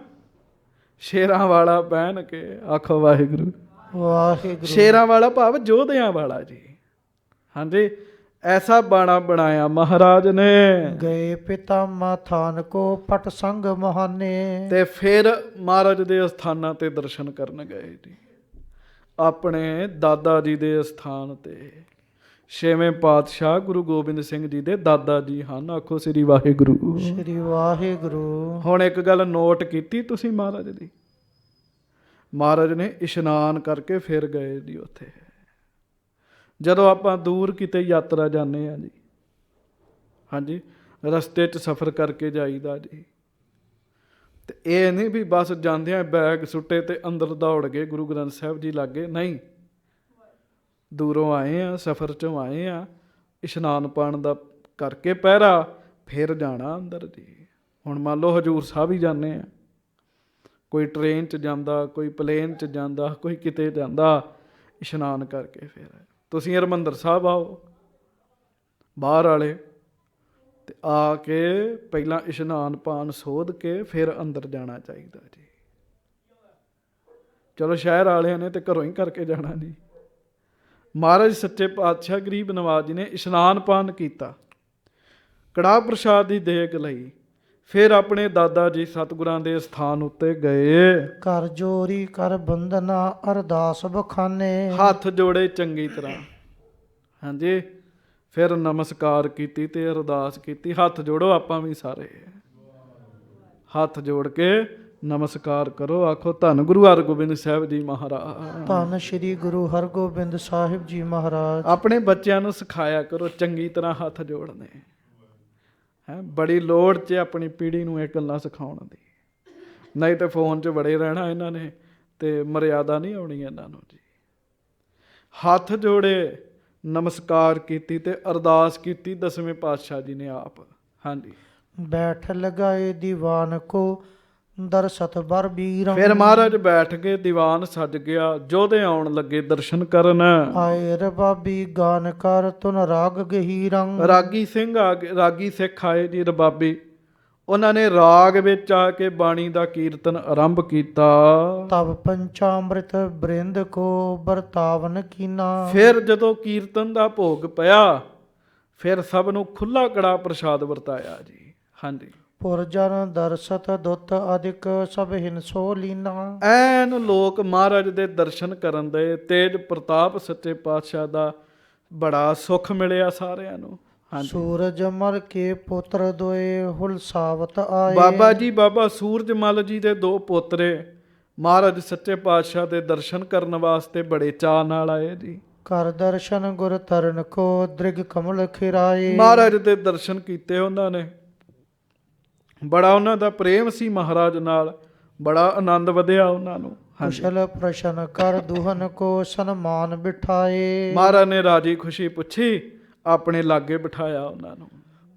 ਸ਼ੇਰਾਂ ਵਾਲਾ ਪਹਿਨ ਕੇ। ਆਖੋ ਵਾਹਿਗੁਰੂ। ਵਾਹਿਗੁਰੂ। ਸ਼ੇਰਾਂ ਵਾਲਾ ਭਾਵ ਯੋਧਿਆਂ ਵਾਲਾ ਜੀ। ਹਾਂਜੀ, ਐਸਾ ਬਾਣਾ ਬਣਾਇਆ ਮਹਾਰਾਜ ਨੇ। ਗਏ ਪਿਤਾ ਮਾਥਾਨ ਕੋ ਪਟ ਸੰਗ ਮਹਾਨੇ। ਤੇ ਫਿਰ ਮਹਾਰਾਜ ਦੇ ਅਸਥਾਨਾਂ ਤੇ ਦਰਸ਼ਨ ਕਰਨ ਗਏ ਜੀ। ਆਪਣੇ ਦਾਦਾ ਜੀ ਦੇ ਅਸਥਾਨ ਤੇ। ਛੇਵੇਂ ਪਾਤਸ਼ਾਹ ਗੁਰੂ ਗੋਬਿੰਦ ਸਿੰਘ ਜੀ ਦੇ ਦਾਦਾ ਜੀ ਹਨ। ਆਖੋ ਸ੍ਰੀ ਵਾਹਿਗੁਰੂ। ਸ੍ਰੀ ਵਾਹਿਗੁਰੂ। ਹੁਣ ਇੱਕ ਗੱਲ ਨੋਟ ਕੀਤੀ ਤੁਸੀਂ ਮਹਾਰਾਜ ਦੀ? ਮਹਾਰਾਜ ਨੇ ਇਸ਼ਨਾਨ ਕਰਕੇ ਫਿਰ ਗਏ ਜੀ ਉੱਥੇ। ਜਦੋਂ ਆਪਾਂ ਦੂਰ ਕਿਤੇ ਯਾਤਰਾ ਜਾਂਦੇ ਹਾਂ ਜੀ, ਹਾਂਜੀ, ਰਸਤੇ 'ਚ ਸਫ਼ਰ ਕਰਕੇ ਜਾਈਦਾ ਜੀ। ਤੇ ਇਹ ਨਹੀਂ ਵੀ ਬਸ ਜਾਂਦਿਆਂ ਬੈਗ ਸੁੱਟੇ ਤੇ ਅੰਦਰ ਦੌੜ ਗਏ ਗੁਰੂ ਗ੍ਰੰਥ ਸਾਹਿਬ ਜੀ ਲਾਗੇ। ਨਹੀਂ, ਦੂਰੋਂ ਆਏ ਆ, ਸਫ਼ਰ 'ਚੋਂ ਆਏ ਆ, ਇਸ਼ਨਾਨ ਪਾਣ ਦਾ ਕਰਕੇ ਪਹਿਰਾ, ਫਿਰ ਜਾਣਾ ਅੰਦਰ ਜੀ। ਹੁਣ ਮੰਨ ਲਓ ਹਜੂਰ ਸਾਹਿਬ ਹੀ ਜਾਂਦੇ ਆ, ਕੋਈ ਟ੍ਰੇਨ 'ਚ ਜਾਂਦਾ, ਕੋਈ ਪਲੇਨ 'ਚ ਜਾਂਦਾ, ਕੋਈ ਕਿਤੇ ਜਾਂਦਾ, ਇਸ਼ਨਾਨ ਕਰਕੇ ਫਿਰ ਤੁਸੀਂ ਹਰਿਮੰਦਰ ਸਾਹਿਬ ਆਓ ਬਾਹਰ ਵਾਲੇ, ਤੇ ਆ ਕੇ ਪਹਿਲਾਂ ਇਸ਼ਨਾਨ ਪਾਨ ਸੋਧ ਕੇ ਫਿਰ ਅੰਦਰ ਜਾਣਾ ਚਾਹੀਦਾ ਜੀ। ਚਲੋ ਸ਼ਹਿਰ ਵਾਲਿਆਂ ਨੇ ਤੇ ਘਰੋਂ ਹੀ ਕਰਕੇ ਜਾਣਾ ਜੀ। ਮਹਾਰਾਜ ਸੱਚੇ ਪਾਤਸ਼ਾਹ ਗਰੀਬ ਨਵਾਜ ਜੀ ਨੇ ਇਸ਼ਨਾਨ ਪਾਨ ਕੀਤਾ, ਕੜਾਹ ਪ੍ਰਸ਼ਾਦ ਦੀ ਦੇਗ ਲਈ, ਫਿਰ ਆਪਣੇ ਦਾਦਾ ਜੀ ਸਤਿਗੁਰਾਂ ਦੇ ਸਥਾਨ ਉੱਤੇ ਗਏ। ਕਰ ਜੋਰੀ ਕਰ ਬੰਦਨਾ ਅਰਦਾਸ ਬਖਾਨੇ। ਹੱਥ ਜੋੜੇ ਚੰਗੀ ਤਰ੍ਹਾਂ, ਹਾਂਜੀ, ਫਿਰ ਨਮਸਕਾਰ ਕੀਤੀ ਤੇ ਅਰਦਾਸ ਕੀਤੀ। ਹੱਥ ਜੋੜੋ ਆਪਾਂ ਵੀ ਸਾਰੇ, ਹੱਥ ਜੋੜ ਕੇ ਨਮਸਕਾਰ ਕਰੋ। ਆਖੋ ਧੰਨ ਗੁਰੂ ਹਰਗੋਬਿੰਦ ਸਾਹਿਬ ਜੀ ਮਹਾਰਾਜ। ਧੰਨ ਸ਼੍ਰੀ ਗੁਰੂ ਹਰਗੋਬਿੰਦ ਸਾਹਿਬ ਜੀ ਮਹਾਰਾਜ। ਆਪਣੇ ਬੱਚਿਆਂ ਨੂੰ ਸਿਖਾਇਆ ਕਰੋ ਚੰਗੀ ਤਰ੍ਹਾਂ ਹੱਥ ਜੋੜਨੇ। ਹੈ ਬੜੀ ਲੋੜ 'ਚ ਆਪਣੀ ਪੀੜ੍ਹੀ ਨੂੰ ਇਹ ਗੱਲਾਂ ਸਿਖਾਉਣ ਦੀ। ਨਹੀਂ ਤਾਂ ਫੋਨ 'ਚ ਬੜੇ ਰਹਿਣਾ ਇਹਨਾਂ ਨੇ ਤੇ ਮਰਿਆਦਾ ਨਹੀਂ ਆਉਣੀ ਇਹਨਾਂ ਨੂੰ ਜੀ। ਹੱਥ ਜੋੜੇ, ਨਮਸਕਾਰ ਕੀਤੀ ਤੇ ਅਰਦਾਸ ਕੀਤੀ ਦਸਵੇਂ ਪਾਤਸ਼ਾਹ ਜੀ ਨੇ ਆਪ। ਹਾਂਜੀ। बैठ लगाए दीवान को दरसत बर बीरम। ਫਿਰ ਮਹਾਰਾਜ ਬੈਠ ਕੇ ਦੀਵਾਨ ਸੱਜ ਗਿਆ, ਯੋਧੇ ਆਉਣ ਲੱਗੇ ਦਰਸ਼ਨ ਕਰਨ। आए रबाबी गान कर तुन राग गहीरम। ਰਾਗੀ ਸਿੰਘ ਆ ਗਏ, ਰਾਗੀ ਸਿੱਖ ਆਏ ਜੀ ਰਬਾਬੀ। ਉਹਨਾਂ ਨੇ ਰਾਗ ਵਿੱਚ ਆ ਕੇ ਬਾਣੀ ਦਾ ਕੀਰਤਨ ਆਰੰਭ ਕੀਤਾ। तब पंचामृत बृंद को बरतावन कीना। ਫਿਰ ਜਦੋਂ ਕੀਰਤਨ ਦਾ ਭੋਗ ਪਿਆ, ਫਿਰ ਸਭ ਨੂੰ ਖੁੱਲਾ ਕੜਾ ਪ੍ਰਸ਼ਾਦ ਵਰਤਾਇਆ ਜੀ। ਹਾਂਜੀ। पुरजन दरसत दुत अधिक सब हिंसो लीना। ਐਨ ਲੋਕ ਮਹਾਰਾਜ ਦੇ ਦਰਸ਼ਨ ਕਰਨ ਦੇ, ਤੇਜ ਪ੍ਰਤਾਪ ਸੱਚੇ ਪਾਤਸ਼ਾਹ ਦਾ ਬੜਾ ਸੁੱਖ ਮਿਲਿਆ ਸਾਰਿਆਂ ਨੂੰ। ਹਾਂਜੀ। सूरज मल के पुत्र दोए हुलसावत आए। ਬਾਬਾ ਜੀ, ਬਾਬਾ ਸੂਰਜ ਮੱਲ ਜੀ ਦੇ ਦੋ ਪੋਤਰੇ ਮਹਾਰਾਜ ਸੱਚੇ ਪਾਤਸ਼ਾਹ ਦੇ ਦਰਸ਼ਨ ਕਰਨ ਵਾਸਤੇ ਬੜੇ ਚਾਅ ਨਾਲ ਆਏ ਜੀ। कर दर्शन गुर तरन को दृग कमल खिराए। ਮਹਾਰਾਜ ਦੇ ਦਰਸ਼ਨ ਕੀਤੇ ਉਹਨਾਂ ਨੇ, ਬੜਾ ਉਹਨਾਂ ਦਾ ਪ੍ਰੇਮ ਸੀ ਮਹਾਰਾਜ ਨਾਲ, ਬੜਾ ਆਨੰਦ ਵਧਿਆ ਉਹਨਾਂ ਨੂੰ। ਹਾਂਜੀ। कुशल प्रशन कर दुहन को सन्मान बिठाए। ਮਹਾਰਾਜ ਨੇ ਰਾਜੀ ਖੁਸ਼ੀ ਪੁੱਛੀ, ਆਪਣੇ ਲਾਗੇ ਬਿਠਾਇਆ ਉਹਨਾਂ ਨੂੰ।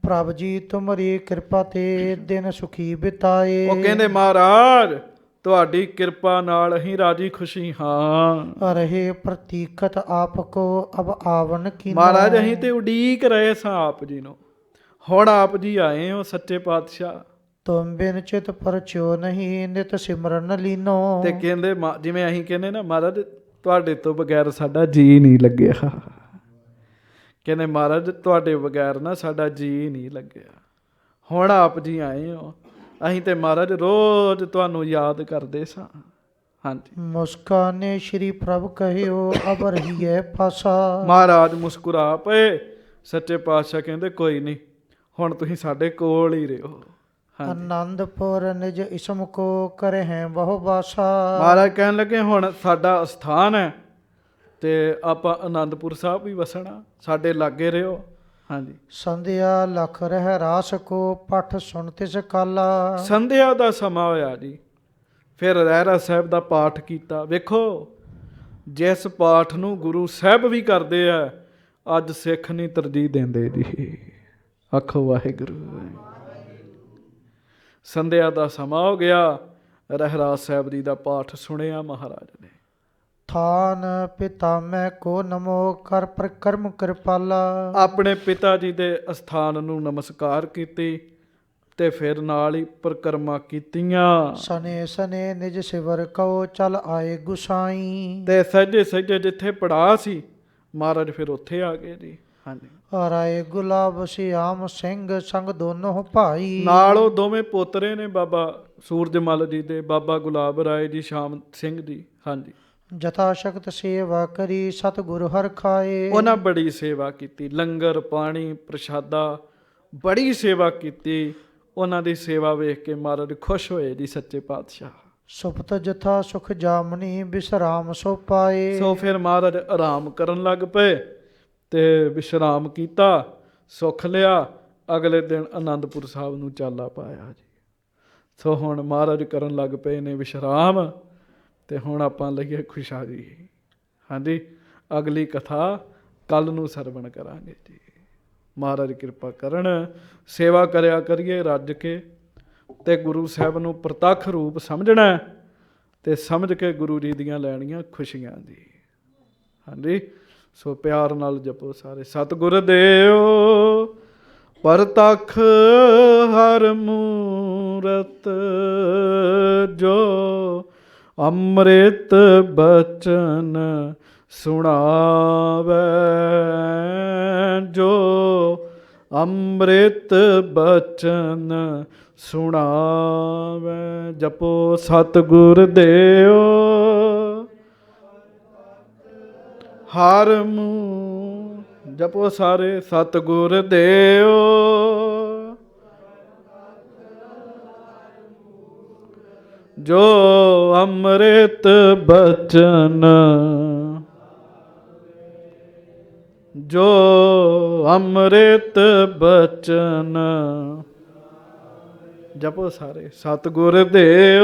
प्रभ जी तुमरी कृपा ते दिन सुखी बिताए। ਉਹ ਕਹਿੰਦੇ ਮਹਾਰਾਜ ਤੁਹਾਡੀ ਕਿਰਪਾ ਨਾਲ ਅਸੀਂ ਰਾਜੀ ਖੁਸ਼ੀ ਹਾਂ। रहे प्रतीकत आपको अब आवन की। ਮਹਾਰਾਜ ਅਸੀਂ ਤੇ ਉਡੀਕ ਰਹੇ ਸਾਂ ਆਪ ਜੀ ਨੂੰ, ਹੁਣ ਆਪ ਜੀ ਆਏ ਹੋ ਸੱਚੇ ਪਾਤਸ਼ਾਹ। तुम बिन चित परचो नहीं नित सिमरन लीनो। ਤੇ ਕਹਿੰਦੇ ਜਿਵੇਂ ਅਸੀਂ ਕਹਿੰਦੇ ਨਾ, ਮਹਾਰਾਜ ਤੁਹਾਡੇ ਤੋਂ ਬਗੈਰ ਸਾਡਾ ਜੀ ਨਹੀਂ ਲੱਗਿਆ। ਕਹਿੰਦੇ ਮਹਾਰਾਜ ਤੁਹਾਡੇ ਬਗੈਰ ਨਾ ਸਾਡਾ ਜੀ ਨਹੀਂ ਲੱਗਿਆ, ਹੁਣ ਆਪ ਜੀ ਆਏ ਹੋ। ਅਸੀਂ ਤੇ ਮਹਾਰਾਜ ਰੋਜ਼ ਤੁਹਾਨੂੰ ਯਾਦ ਕਰਦੇ ਸਾਂ। ਹਾਂਜੀ। मुस्काने श्री प्रभ कहियो अब रही है पासा। ਮਹਾਰਾਜ ਮੁਸਕਰਾ ਪਏ। ਸੱਚੇ ਪਾਤਸ਼ਾਹ ਕਹਿੰਦੇ ਕੋਈ ਨਹੀਂ, ਹੁਣ ਤੁਸੀਂ ਸਾਡੇ ਕੋਲ ਹੀ ਰਹੋ। ਹਾਂਜੀ। आनंदपुर निज इसम को करे हैं बहु बासा। ਮਹਾਰਾਜ ਕਹਿਣ ਲੱਗੇ ਹੁਣ ਸਾਡਾ ਅਸਥਾਨ ਹੈ ਤੇ ਆਪਾਂ ਆਨੰਦਪੁਰ ਸਾਹਿਬ ਵੀ ਵਸਣਾ, ਸਾਡੇ ਲਾਗੇ ਰਹੋ। ਹਾਂਜੀ। संध्या लख रह रास को पठ सुन तिस काला। ਸੰਧਿਆ ਦਾ ਸਮਾਂ ਹੋਇਆ ਜੀ, ਫਿਰ ਰਹਿਰਾ ਸਾਹਿਬ ਦਾ ਪਾਠ ਕੀਤਾ। ਵੇਖੋ, ਜਿਸ ਪਾਠ ਨੂੰ ਗੁਰੂ ਸਾਹਿਬ ਵੀ ਕਰਦੇ ਆ, ਅੱਜ ਸਿੱਖ ਨਹੀਂ ਤਰਜੀਹ ਦਿੰਦੇ ਜੀ। ਆਖੋ ਵਾਹਿਗੁਰੂ। ਸੰਧਿਆ ਦਾ ਸਮਾਂ ਹੋ ਗਿਆ, ਰਹਿਰਾਸ ਸਾਹਿਬ ਜੀ ਦਾ ਪਾਠ ਸੁਣਿਆ ਮਹਾਰਾਜ ਨੇ। थान पिता मैं को नमो कर प्रकर्म कृपाला। ਆਪਣੇ ਪਿਤਾ ਜੀ ਦੇ ਅਸਥਾਨ ਨੂੰ ਨਮਸਕਾਰ ਕੀਤੀ ਤੇ ਫਿਰ ਨਾਲ ਹੀ ਪਰਿਕਰਮਾ ਕੀਤੀਆਂ। सने सने निज सिवर कहो चल आए गुसाई। ਤੇ ਸਹਿਜੇ ਸਹਿਜੇ ਜਿੱਥੇ ਪੜਾ ਸੀ ਮਹਾਰਾਜ ਫਿਰ ਉੱਥੇ ਆ ਗਏ ਜੀ। ਹਾਂਜੀ। ਰਾਏ ਗੁਲਾਬ ਸਿਆਮ ਸਿੰਘ ਸੰਗ ਦੋਨੋਂ ਭਾਈ। ਨਾਲ ਉਹ ਦੋਵੇਂ ਪੋਤਰੇ ਨੇ ਬਾਬਾ ਸੂਰਜਮਲ ਜੀ ਦੇ, ਬਾਬਾ ਗੁਲਾਬ ਰਾਏ ਜੀ, ਸ਼ਾਮ ਸਿੰਘ ਜੀ। ਹਾਂਜੀ। ਜਥਾ ਸ਼ਕਤ ਸੇਵਾ ਕਰੀ ਸਤਿਗੁਰ ਹਰ ਖਾਏ। ਉਹਨਾਂ ਬੜੀ ਸੇਵਾ ਕੀਤੀ, ਲੰਗਰ ਪਾਣੀ ਪ੍ਰਸ਼ਾਦਾ ਬੜੀ ਸੇਵਾ ਕੀਤੀ। ਉਹਨਾਂ ਦੀ ਸੇਵਾ ਵੇਖ ਕੇ ਮਹਾਰਾਜ ਖੁਸ਼ ਹੋਏ ਜੀ ਸੱਚੇ ਪਾਤਸ਼ਾਹ। ਸੁਪਤ ਜਥਾ ਸੁਖ ਜਾਮਨੀ ਵਿਸਰਾਮ ਸੋ ਪਾਏ। ਸੋ ਫਿਰ ਮਹਾਰਾਜ ਆਰਾਮ ਕਰਨ ਲੱਗ ਪਏ ਤੇ ਵਿਸ਼ਰਾਮ ਕੀਤਾ, ਸੁੱਖ ਲਿਆ। ਅਗਲੇ ਦਿਨ ਆਨੰਦਪੁਰ ਸਾਹਿਬ ਨੂੰ ਚਾਲਾ ਪਾਇਆ ਜੀ। ਸੋ ਹੁਣ ਮਹਾਰਾਜ ਕਰਨ ਲੱਗ ਪਏ ਨੇ ਵਿਸ਼ਰਾਮ, ਤੇ ਹੁਣ ਆਪਾਂ ਲਈਏ ਖੁਸ਼ਹਾਲੀ। ਹਾਂਜੀ। ਅਗਲੀ ਕਥਾ ਕੱਲ ਨੂੰ ਸਰਵਣ ਕਰਾਂਗੇ ਜੀ। ਮਹਾਰਾਜ ਕਿਰਪਾ ਕਰਨ, ਸੇਵਾ ਕਰਿਆ ਕਰੀਏ ਰੱਜ ਕੇ, ਤੇ ਗੁਰੂ ਸਾਹਿਬ ਨੂੰ ਪ੍ਰਤੱਖ ਰੂਪ ਸਮਝਣਾ ਤੇ ਸਮਝ ਕੇ ਗੁਰੂ ਜੀ ਦੀਆਂ ਲੈਣੀਆਂ ਖੁਸ਼ੀਆਂ ਦੀ। ਹਾਂਜੀ। ਸੋ ਪਿਆਰ ਨਾਲ ਜਪੋ ਸਾਰੇ, ਸਤਿਗੁਰ ਦੇਵ ਪ੍ਰਤੱਖ ਹਰ ਮੂਰਤ, ਜੋ ਅੰਮ੍ਰਿਤ ਬਚਨ ਸੁਣਾਵੇ, ਜੋ ਅੰਮ੍ਰਿਤ ਬਚਨ ਸੁਣਾਵੇ। ਜਪੋ ਸਤਿਗੁਰ ਦੇਵ ਹਰ ਮੂਰਤ, ਜਪੋ ਸਾਰੇ ਸਤਿਗੁਰ ਦੇਵ ਜੋ ਅੰਮ੍ਰਿਤ ਬਚਨ, ਜੋ ਅੰਮ੍ਰਿਤ ਬਚਨ। ਜਪੋ ਸਾਰੇ ਸਤਿਗੁਰ ਦੇਵ